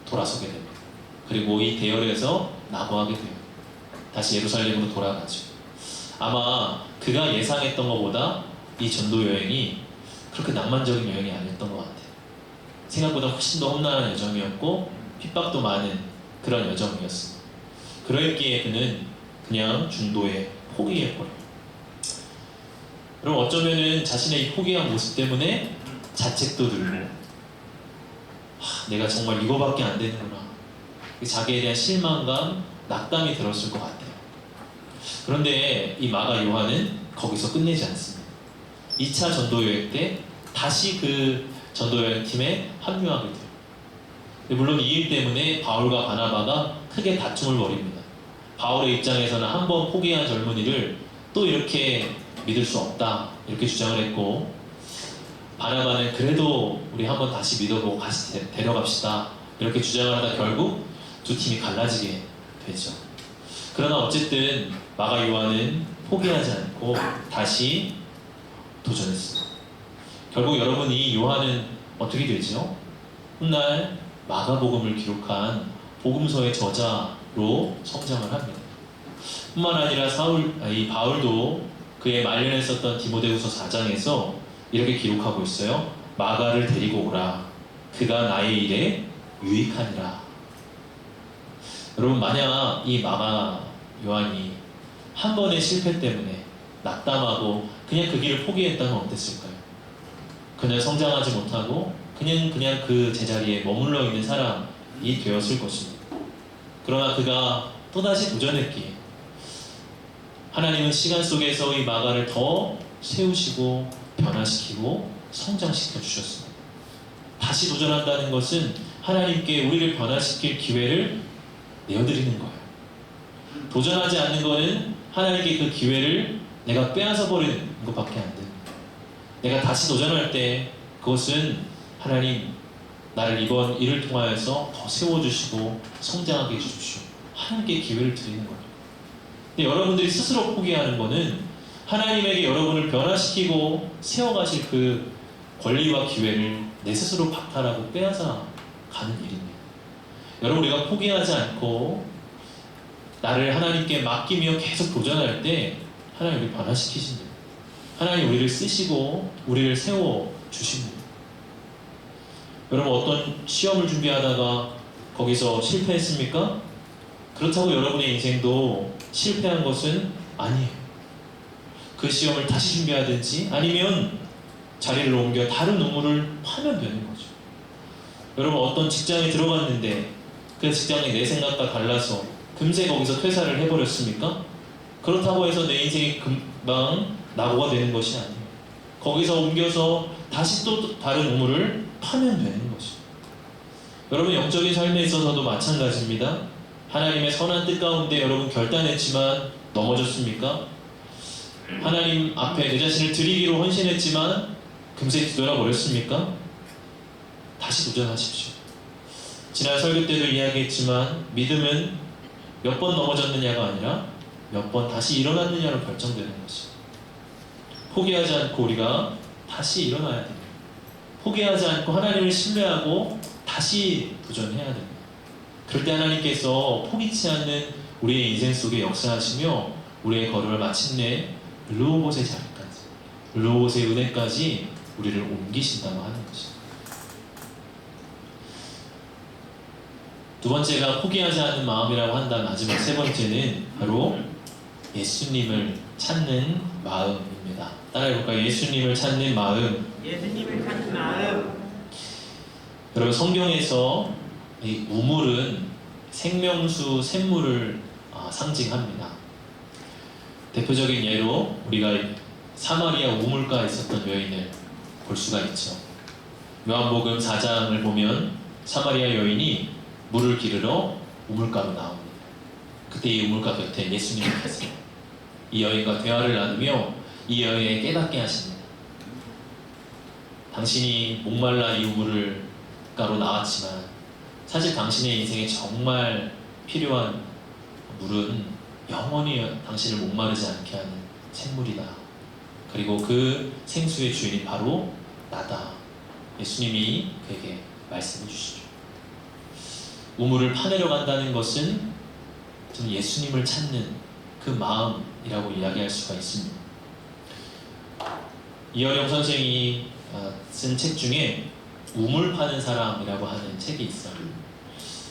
돌아서게 됩니다. 그리고 이 대열에서 낙오하게 돼요. 다시 예루살렘으로 돌아가죠. 아마 그가 예상했던 것보다 이 전도 여행이 그렇게 낭만적인 여행이 아니었던 것 같아요. 생각보다 훨씬 더 험난한 여정이었고 핍박도 많은 그런 여정이었습니다. 그랬기에 그는 그냥 중도에 포기해버려요. 여러분, 어쩌면은 자신의 이 포기한 모습 때문에 자책도 들고 내가 정말 이거밖에 안 되는구나, 자기에 대한 실망감, 낙담이 들었을 것 같아요. 그런데 이 마가 요한은 거기서 끝내지 않습니다. 2차 전도여행 때 다시 그 전도여행 팀에 합류하게 돼요. 물론 이 일 때문에 바울과 바나바가 크게 다툼을 벌입니다. 바울의 입장에서는 한번 포기한 젊은이를 또 이렇게 믿을 수 없다, 이렇게 주장을 했고, 바나바는 그래도 우리 한번 다시 믿어보고 같이 데려갑시다, 이렇게 주장을 하다 결국 두 팀이 갈라지게 되죠. 그러나 어쨌든 마가 요한은 포기하지 않고 다시 도전했습니다. 결국 여러분, 이 요한은 어떻게 되죠? 훗날 마가복음을 기록한 복음서의 저자로 성장을 합니다. 뿐만 아니라 이 바울도 그의 말년에 썼던 디모데후서 4장에서 이렇게 기록하고 있어요. 마가를 데리고 오라. 그가 나의 일에 유익하니라. 여러분, 만약 이 마가 요한이 한 번의 실패 때문에 낙담하고 그냥 그 길을 포기했다면 어땠을까요? 그냥 성장하지 못하고 그냥 그 제자리에 머물러 있는 사람이 되었을 것입니다. 그러나 그가 또다시 도전했기에 하나님은 시간 속에서 이 마가를 더 세우시고 변화시키고 성장시켜 주셨습니다. 다시 도전한다는 것은 하나님께 우리를 변화시킬 기회를 내어드리는 거예요. 도전하지 않는 것은 하나님께 그 기회를 내가 빼앗아 버리는 것밖에 안 됩니다. 내가 다시 도전할 때 그것은 하나님 나를 이번 일을 통하여서 더 세워주시고 성장하게 해주십시오. 하나님께 기회를 드리는 거예요. 근데 여러분들이 스스로 포기하는 거는 하나님에게 여러분을 변화시키고 세워가실 그 권리와 기회를 내 스스로 박탈하고 빼앗아 가는 일입니다. 여러분, 우리가 포기하지 않고 나를 하나님께 맡기며 계속 도전할 때 하나님 우리를 변화시키십니다. 하나님 우리를 쓰시고 우리를 세워주십니다. 여러분, 어떤 시험을 준비하다가 거기서 실패했습니까? 그렇다고 여러분의 인생도 실패한 것은 아니에요. 그 시험을 다시 준비하든지 아니면 자리를 옮겨 다른 우물을 파면 되는 거죠. 여러분, 어떤 직장에 들어갔는데 그 직장이 내 생각과 달라서 금세 거기서 퇴사를 해버렸습니까? 그렇다고 해서 내 인생이 금방 낙오가 되는 것이 아니에요. 거기서 옮겨서 다시 또 다른 우물을 파면 되는 것이죠. 여러분, 영적인 삶에 있어서도 마찬가지입니다. 하나님의 선한 뜻 가운데 여러분 결단했지만 넘어졌습니까? 하나님 앞에 내 자신을 드리기로 헌신했지만 금세 뒤돌아버렸습니까? 다시 도전하십시오. 지난 설교 때도 이야기했지만 믿음은 몇 번 넘어졌느냐가 아니라 몇 번 다시 일어났느냐로 결정되는 것입니다. 포기하지 않고 우리가 다시 일어나야 됩니다. 포기하지 않고 하나님을 신뢰하고 다시 도전해야 됩니다. 그럴 때 하나님께서 포기치 않는 우리의 인생 속에 역사하시며 우리의 걸음을 마침내 르호봇의 자리까지, 르호봇의 은혜까지 우리를 옮기신다고 하는 것입니다. 두 번째가 포기하지 않는 마음이라고 한다면 마지막 세 번째는 바로 예수님을 찾는 마음입니다. 따라해볼까요? 예수님을 찾는 마음. 예수님을 찾는 마음. 여러분, 성경에서 이 우물은 생명수 샘물을 상징합니다. 대표적인 예로 우리가 사마리아 우물가에 있었던 여인을 볼 수가 있죠. 요한복음 4장을 보면 사마리아 여인이 물을 기르러 우물가로 나옵니다. 그때 이 우물가 곁에 예수님이 계세요. 이 여인과 대화를 나누며 이 여인에게 깨닫게 하십니다. 당신이 목말라 이 우물가로 나왔지만 사실 당신의 인생에 정말 필요한 물은 영원히 당신을 목마르지 않게 하는 샘물이다. 그리고 그 생수의 주인이 바로 나다. 예수님이 그에게 말씀해 주시죠. 우물을 파내려 간다는 것은 저는 예수님을 찾는 그 마음이라고 이야기할 수가 있습니다. 이어령 선생이 쓴 책 중에 우물 파는 사람이라고 하는 책이 있어요.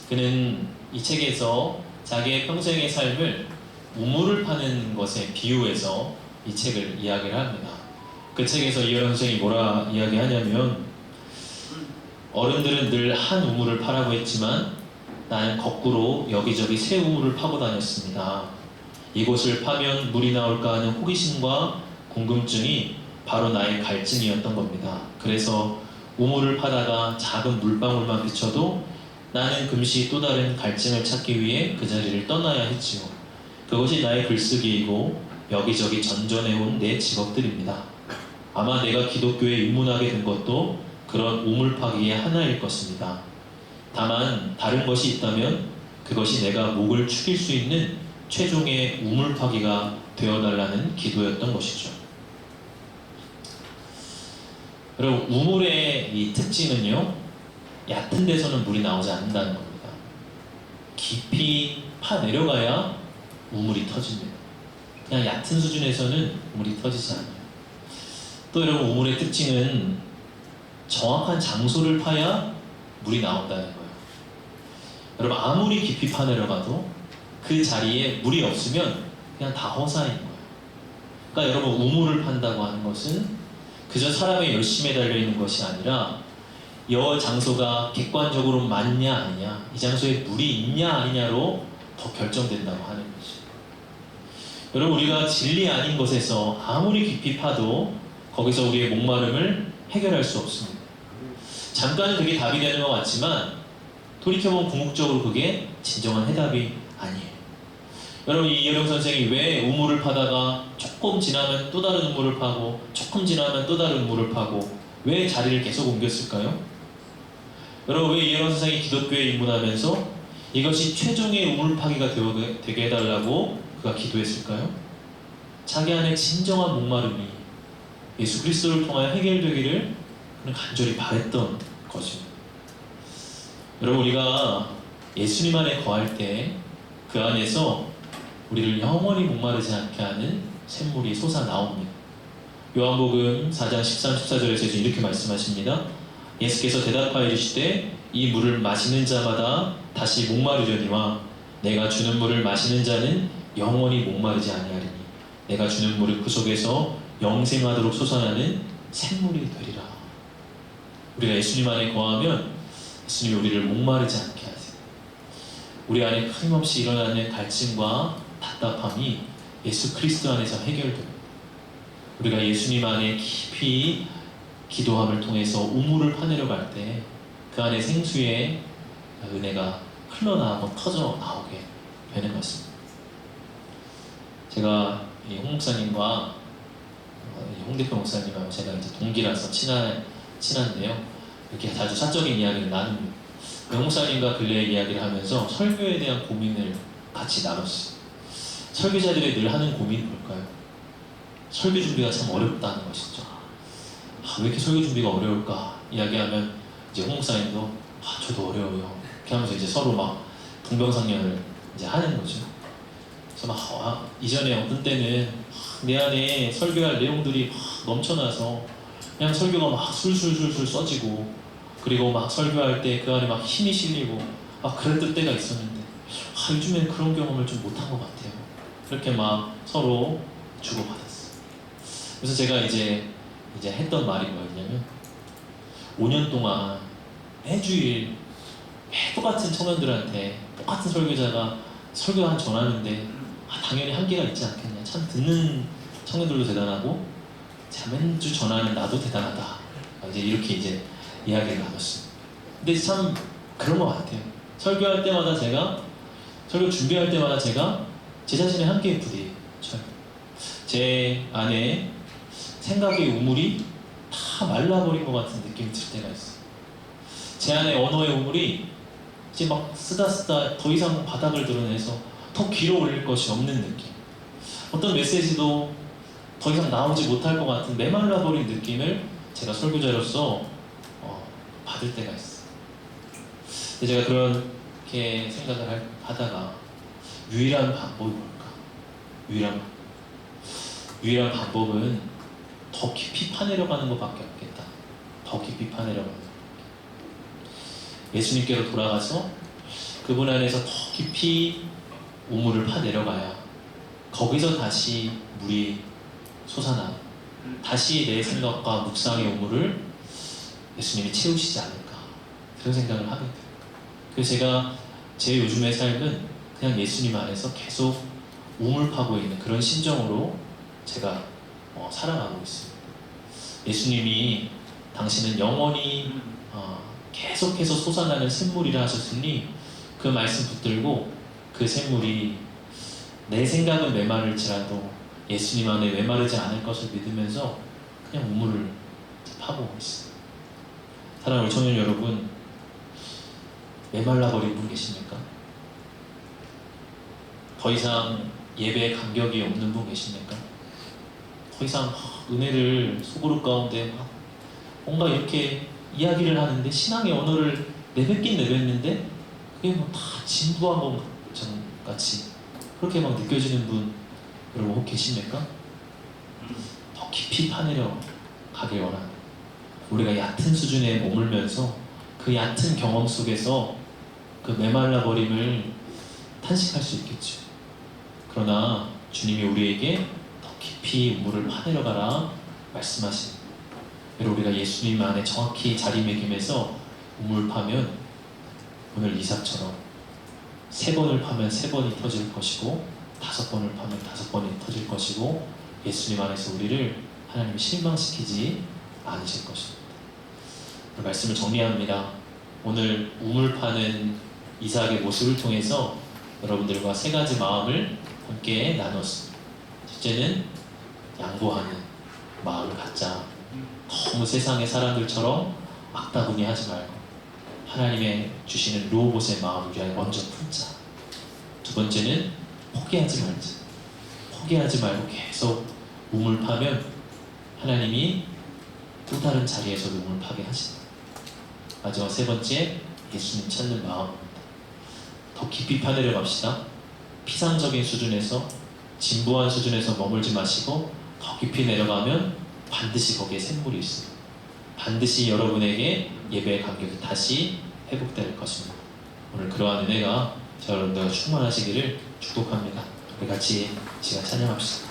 그는 이 책에서 자기의 평생의 삶을 우물을 파는 것에 비유해서 이 책을 이야기를 합니다. 그 책에서 이어령 선생이 뭐라 이야기하냐면, 어른들은 늘 한 우물을 파라고 했지만 나는 거꾸로 여기저기 새 우물을 파고 다녔습니다. 이곳을 파면 물이 나올까 하는 호기심과 궁금증이 바로 나의 갈증이었던 겁니다. 그래서 우물을 파다가 작은 물방울만 비쳐도 나는 금시 또 다른 갈증을 찾기 위해 그 자리를 떠나야 했지요. 그것이 나의 글쓰기이고 여기저기 전전해온 내 직업들입니다. 아마 내가 기독교에 입문하게 된 것도 그런 우물 파기의 하나일 것입니다. 다만 다른 것이 있다면 그것이 내가 목을 축일 수 있는 최종의 우물 파기가 되어달라는 기도였던 것이죠. 여러분, 우물의 이 특징은요, 얕은 데서는 물이 나오지 않는다는 겁니다. 깊이 파 내려가야 우물이 터집니다. 그냥 얕은 수준에서는 우물이 터지지 않아요. 또 여러분, 우물의 특징은 정확한 장소를 파야 물이 나온다는 거예요. 여러분, 아무리 깊이 파 내려가도 그 자리에 물이 없으면 그냥 다 허사인 거예요. 그러니까 여러분, 우물을 판다고 하는 것은 그저 사람의 열심에 달려있는 것이 아니라 여 장소가 객관적으로 맞냐 아니냐, 이 장소에 물이 있냐 아니냐로 더 결정된다고 하는 것이죠. 여러분, 우리가 진리 아닌 것에서 아무리 깊이 파도 거기서 우리의 목마름을 해결할 수 없습니다. 잠깐 그게 답이 되는 것 같지만 돌이켜보면 궁극적으로 그게 진정한 해답이 아니에요. 여러분, 이 이혜령 선생이 왜 우물을 파다가 조금 지나면 또 다른 우물을 파고 조금 지나면 또 다른 우물을 파고 왜 자리를 계속 옮겼을까요? 여러분, 왜 이혜령 선생이 기독교에 입문하면서 이것이 최종의 우물 파기가 되게 해달라고 그가 기도했을까요? 자기 안에 진정한 목마름이 예수 그리스도를 통하여 해결되기를 그는 간절히 바랬던 것입니다. 여러분, 우리가 예수님 안에 거할 때 그 안에서 우리를 영원히 목마르지 않게 하는 샘물이 솟아나옵니다. 요한복음 4장 13, 14절에서 이렇게 말씀하십니다. 예수께서 대답하여 이르시되 이 물을 마시는 자마다 다시 목마르려니와 내가 주는 물을 마시는 자는 영원히 목마르지 아니하리니 내가 주는 물은 그 속에서 영생하도록 솟아나는 샘물이 되리라. 우리가 예수님 안에 거하면 예수님이 우리를 목마르지 않게 하세요. 우리 안에 끊임없이 일어나는 갈증과 답답함이 예수 그리스도 안에서 해결됩니다. 우리가 예수님 안에 깊이 기도함을 통해서 우물을 파내려 갈 때 그 안에 생수의 은혜가 흘러나오고 터져 나오게 되는 것입니다. 제가 이 홍 목사님과 홍 대표 목사님하고 제가 이제 동기라서 친한데요. 이렇게 자주 사적인 이야기를 나눕니다. 홍 목사님과 근래의 이야기를 하면서 설교에 대한 고민을 같이 나눴어요. 설교자들이 늘 하는 고민이 뭘까요? 설교 준비가 참 어렵다는 것이죠. 왜 이렇게 설교 준비가 어려울까? 이야기하면 이제 홍 목사님도 저도 어려워요. 이렇게 하면서 이제 서로 막 동병상련을 이제 하는 거죠. 그래서 막 이전에 어떤 때는 내 안에 설교할 내용들이 넘쳐나서 그냥 설교가 막 술술술술 써지고 그리고 막 설교할 때 그 안에 막 힘이 실리고 막 그랬던 때가 있었는데 요즘엔 그런 경험을 좀 못한 것 같아요. 그렇게 막 서로 주고받았어요. 그래서 제가 이제 했던 말이 뭐였냐면 5년 동안 매주일 똑같은 청년들한테 똑같은 설교자가 설교 전하는데 당연히 한계가 있지 않겠냐. 참 듣는 청년들도 대단하고 매주 전하는 나도 대단하다. 이제 이렇게 이제 이야기를 나눴습니다. 근데 참 그런 것 같아요. 설교할 때마다 설교 준비할 때마다 제가 제 자신의 한계에 부딪혀요. 제 안에 생각의 우물이 다 말라버린 것 같은 느낌이 들 때가 있어요. 제 안에 언어의 우물이 이제 막 쓰다 더 이상 바닥을 드러내서 더 길어 올릴 것이 없는 느낌. 어떤 메시지도 더 이상 나오지 못할 것 같은 메말라버린 느낌을 제가 설교자로서 받을 때가 있어요. 근데 제가 그렇게 생각을 하다가 유일한 방법이 뭘까? 유일한 방법은 더 깊이 파내려가는 것밖에 없겠다. 더 깊이 파내려가는 것. 예수님께로 돌아가서 그분 안에서 더 깊이 우물을 파내려가야 거기서 다시 물이 솟아나 다시 내 생각과 묵상의 우물을 예수님이 채우시지 않을까 그런 생각을 하게 돼요. 그래서 제가 제 요즘의 삶은 그냥 예수님 안에서 계속 우물 파고 있는 그런 심정으로 제가 살아가고 있습니다. 예수님이 당신은 영원히 계속해서 솟아나는 샘물이라 하셨으니 그 말씀 붙들고 그 샘물이 내 생각은 메마를지라도 예수님 안에 메마르지 않을 것을 믿으면서 그냥 우물을 파보고 있습니다. 사랑하는 우리 청년 여러분, 메말라버린 분 계십니까? 더 이상 예배에 감격이 없는 분 계십니까? 더 이상 은혜를 소그룹 가운데 뭔가 이렇게 이야기를 하는데 신앙의 언어를 내뱉긴 내뱉는데 그게 뭐 다 진부한 것 같이 그렇게 막 느껴지는 분 여러분 혹 계십니까? 더 깊이 파내려 가길 원합니다. 우리가 얕은 수준에 머물면서 그 얕은 경험 속에서 그 메말라 버림을 탄식할 수 있겠죠. 그러나 주님이 우리에게 더 깊이 우물을 파내려 가라 말씀하십니다. 여러분 우리가 예수님 안에 정확히 자리매김해서 우물 파면 오늘 이삭처럼 3번을 파면 3번이 터질 것이고 5번을 파면 5번이 터질 것이고 예수님 안에서 우리를 하나님이 실망시키지 않으실 것입니다. 말씀을 정리합니다. 오늘 우물 파는 이삭의 모습을 통해서 여러분들과 3가지 마음을 함께 나눴습니다. 첫째는 양보하는 마음을 갖자. 너무 세상의 사람들처럼 막다구니 하지 말고 하나님의 주시는 로봇의 마음을 위하여 먼저 품자. 두 번째는 포기하지 말자. 포기하지 말고 계속 우물 파면 하나님이 또 다른 자리에서도 우물 파게 하신다. 마지막 세 번째, 예수님 찾는 마음입니다. 더 깊이 파내려 갑시다. 피상적인 수준에서, 진부한 수준에서 머물지 마시고 더 깊이 내려가면 반드시 거기에 샘물이 있습니다. 반드시 여러분에게 예배의 감격이 다시 회복될 것입니다. 오늘 그러한 은혜가 여러분들과 충만하시기를 축복합니다. 우리 같이 이 시간 찬양합시다.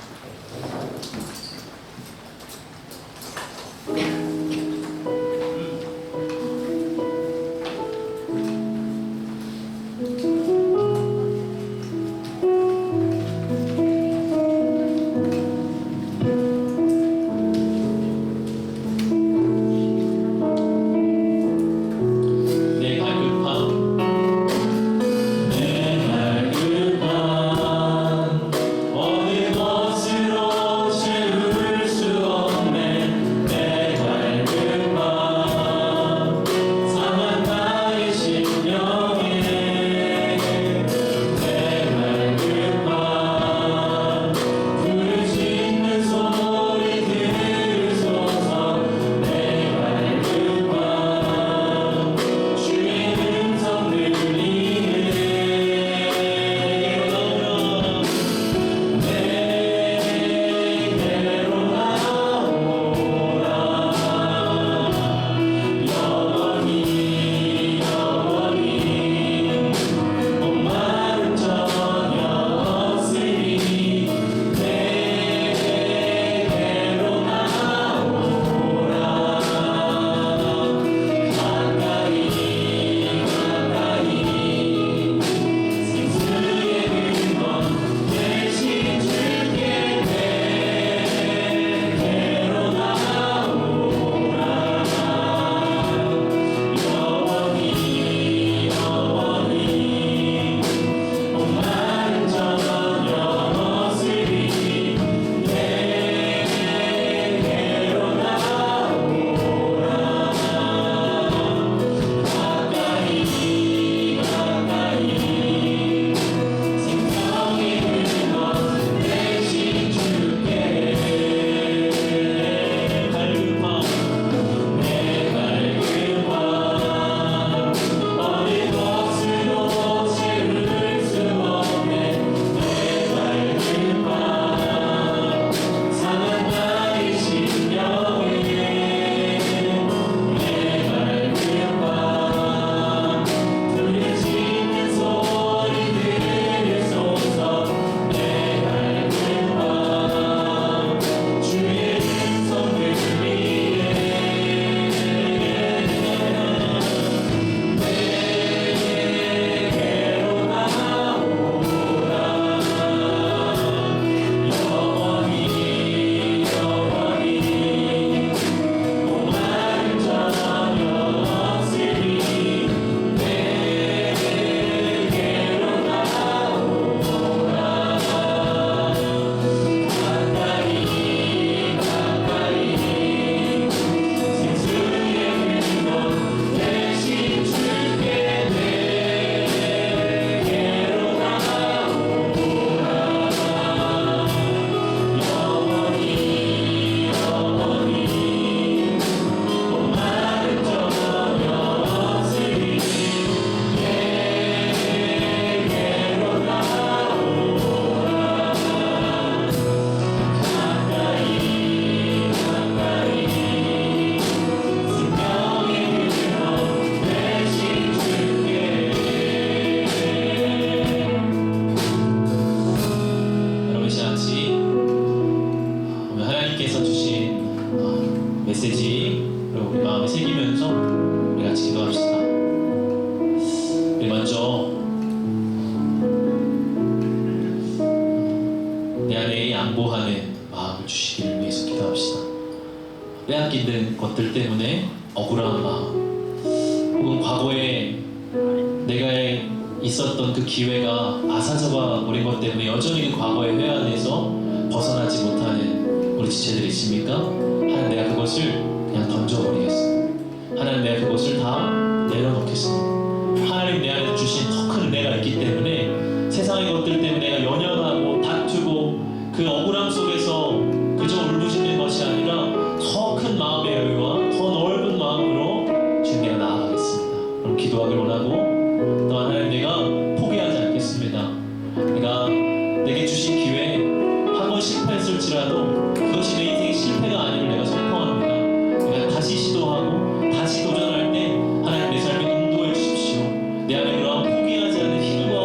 메시지를 우리 마음에 새기면서 우리 같이 기도합시다. 우리 먼저 내 안에 양보하는 마음을 주시기를 위해서 기도합시다. 빼앗긴 것들 때문에 억울한 마음, 혹은 과거에 내가 있었던 그 기회가 아사져가 버린 것 때문에 여전히 그 과거의 회한에서 벗어나지 못하는 우리 지체들이 있습니까? 하나님, 내가 그것을 그냥 던져버리겠습니다. 하나님, 내가 그것을 다 내려놓겠습니다. 하나님 내 안에 주신 더 큰 은혜가 있기 때문에 세상의 것들 때문에 내가 연연하고 다투고 그 억울함 속에서 그저 울부짖는 것이 아니라 더 큰 마음의 여유와 더 넓은 마음으로 주님 내가 나아가겠습니다. 그럼 기도하길 원하고, 또 하나님, 내가 포기하지 않겠습니다. 내가 내게 주신 기회에 한 번 실패했을지라도 그것이 내 인생의 실패가 아님을 내가 선포합니다. 내가 다시 시도하고 다시 도전할 때 하나님 내 삶에 인도해 주십시오. 내 안에 그러한 포기하지 않는 힘과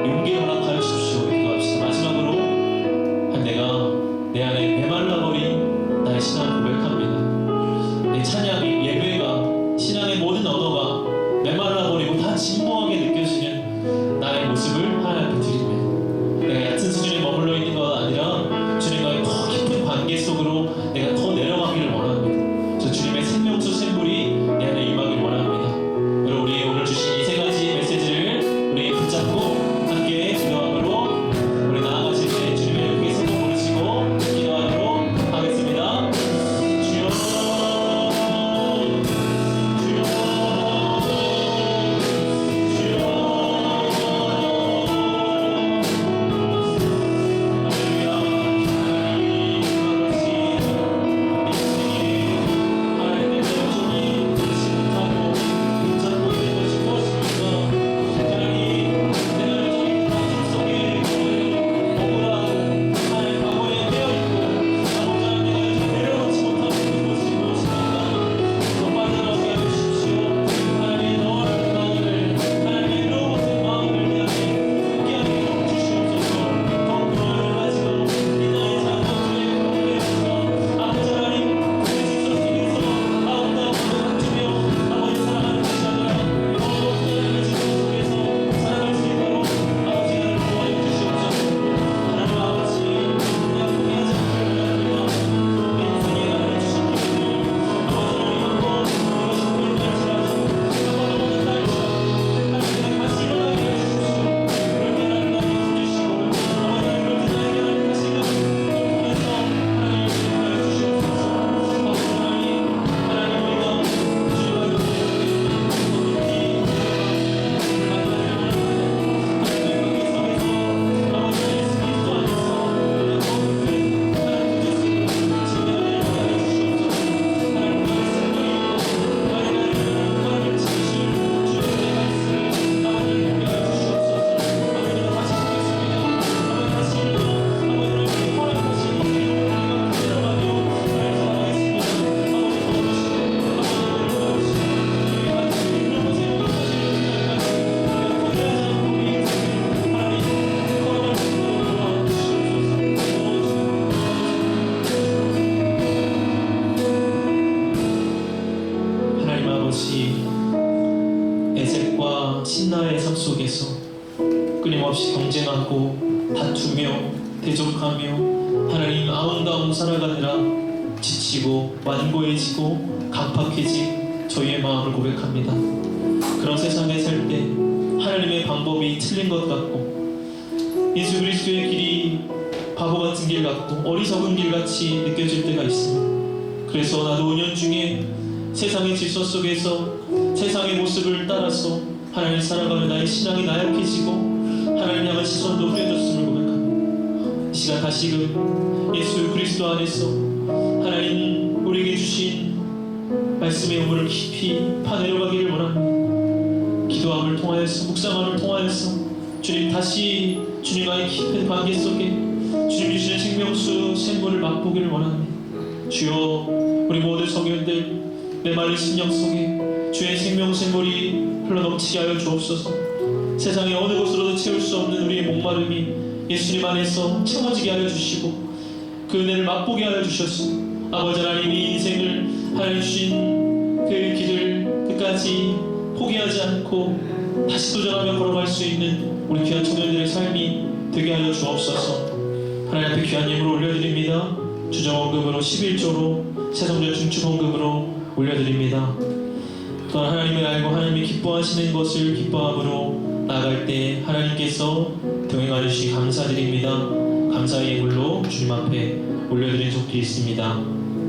용기를 허락하여 주십시오. 기도합시다. 마지막으로 내가 내 안에 메말라버린 나의 신앙을 고백합니다. 내 찬양이, 예배가, 신앙의 모든 언어가 메말라버리고 다 진보하게 느껴지는 나의 모습을 하나님 앞에 드리며, 내가 얕은 수준에 머물러 있는 것 아니라 주님과의 더 깊은 관계 속으로 내가 더 내려가기를 원합니다. 저 주님의 생명수 샘물이 내 안에 임하기를 원합니다. 여러분, 우리 오늘 주신 이 세 가지 메시지를 우리 붙잡고 함께 기도함으로 우리 나아가실 때 주님의 영광의 성공 부르시고 기도하도록 하겠습니다. 주여, 주여, 주여. 에색과 신나의 삶 속에서 끊임없이 경쟁하고 다투며 대적하며 하나님 아웅다웅 살아가느라 지치고 완고해지고 강팍해진 저희의 마음을 고백합니다. 그런 세상에 살 때 하나님의 방법이 틀린 것 같고 예수 그리스도의 길이 바보 같은 길 같고 어리석은 길 같이 느껴질 때가 있습니다. 그래서 나도 5년 중에 세상의 질서 속에서 세상의 모습을 따라서 하나님 살아가면 나의 신앙이 나약해지고 하나님 향한 시선도 흐려졌음을 고백합니다. 이 시간 다시금 예수 그리스도 안에서 하나님 우리에게 주신 말씀의 우물을 깊이 파내려가기를 원합니다. 기도함을 통하여서 묵상함을 통하여서 주님 다시 주님과의 깊은 관계 속에 주님 주시는 생명수 샘물을 맛보기를 원합니다. 주여, 우리 모든 성도들 메말린 심령 속에 주의 생명 샘물이 흘러넘치게 하여 주옵소서. 세상의 어느 곳으로도 채울 수 없는 우리의 목마름이 예수님 안에서 채워지게 하여 주시고 그 은혜를 맛보게 하여 주셔서 아버지 하나님 이 인생을 하나님 주신 그 길을 끝까지 포기하지 않고 다시 도전하며 걸어갈 수 있는 우리 귀한 청년들의 삶이 되게 하여 주옵소서. 하나님 앞에 귀한 예물을 올려드립니다. 주정원금으로 11조로 새성전 중추본금으로 올려드립니다. 또한 하나님을 알고 하나님이 기뻐하시는 것을 기뻐함으로 나아갈 때 하나님께서 동행하여 주시 감사드립니다. 감사의 예물로 주님 앞에 올려드린 속들이 있습니다.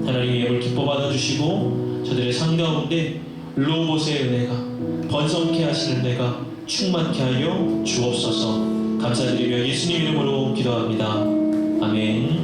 하나님의 예물 기뻐 받아주시고 저들의 삶 가운데 로봇의 은혜가 번성케 하시는 은혜가 충만케 하여 주옵소서. 감사드리며 예수님 이름으로 기도합니다. 아멘.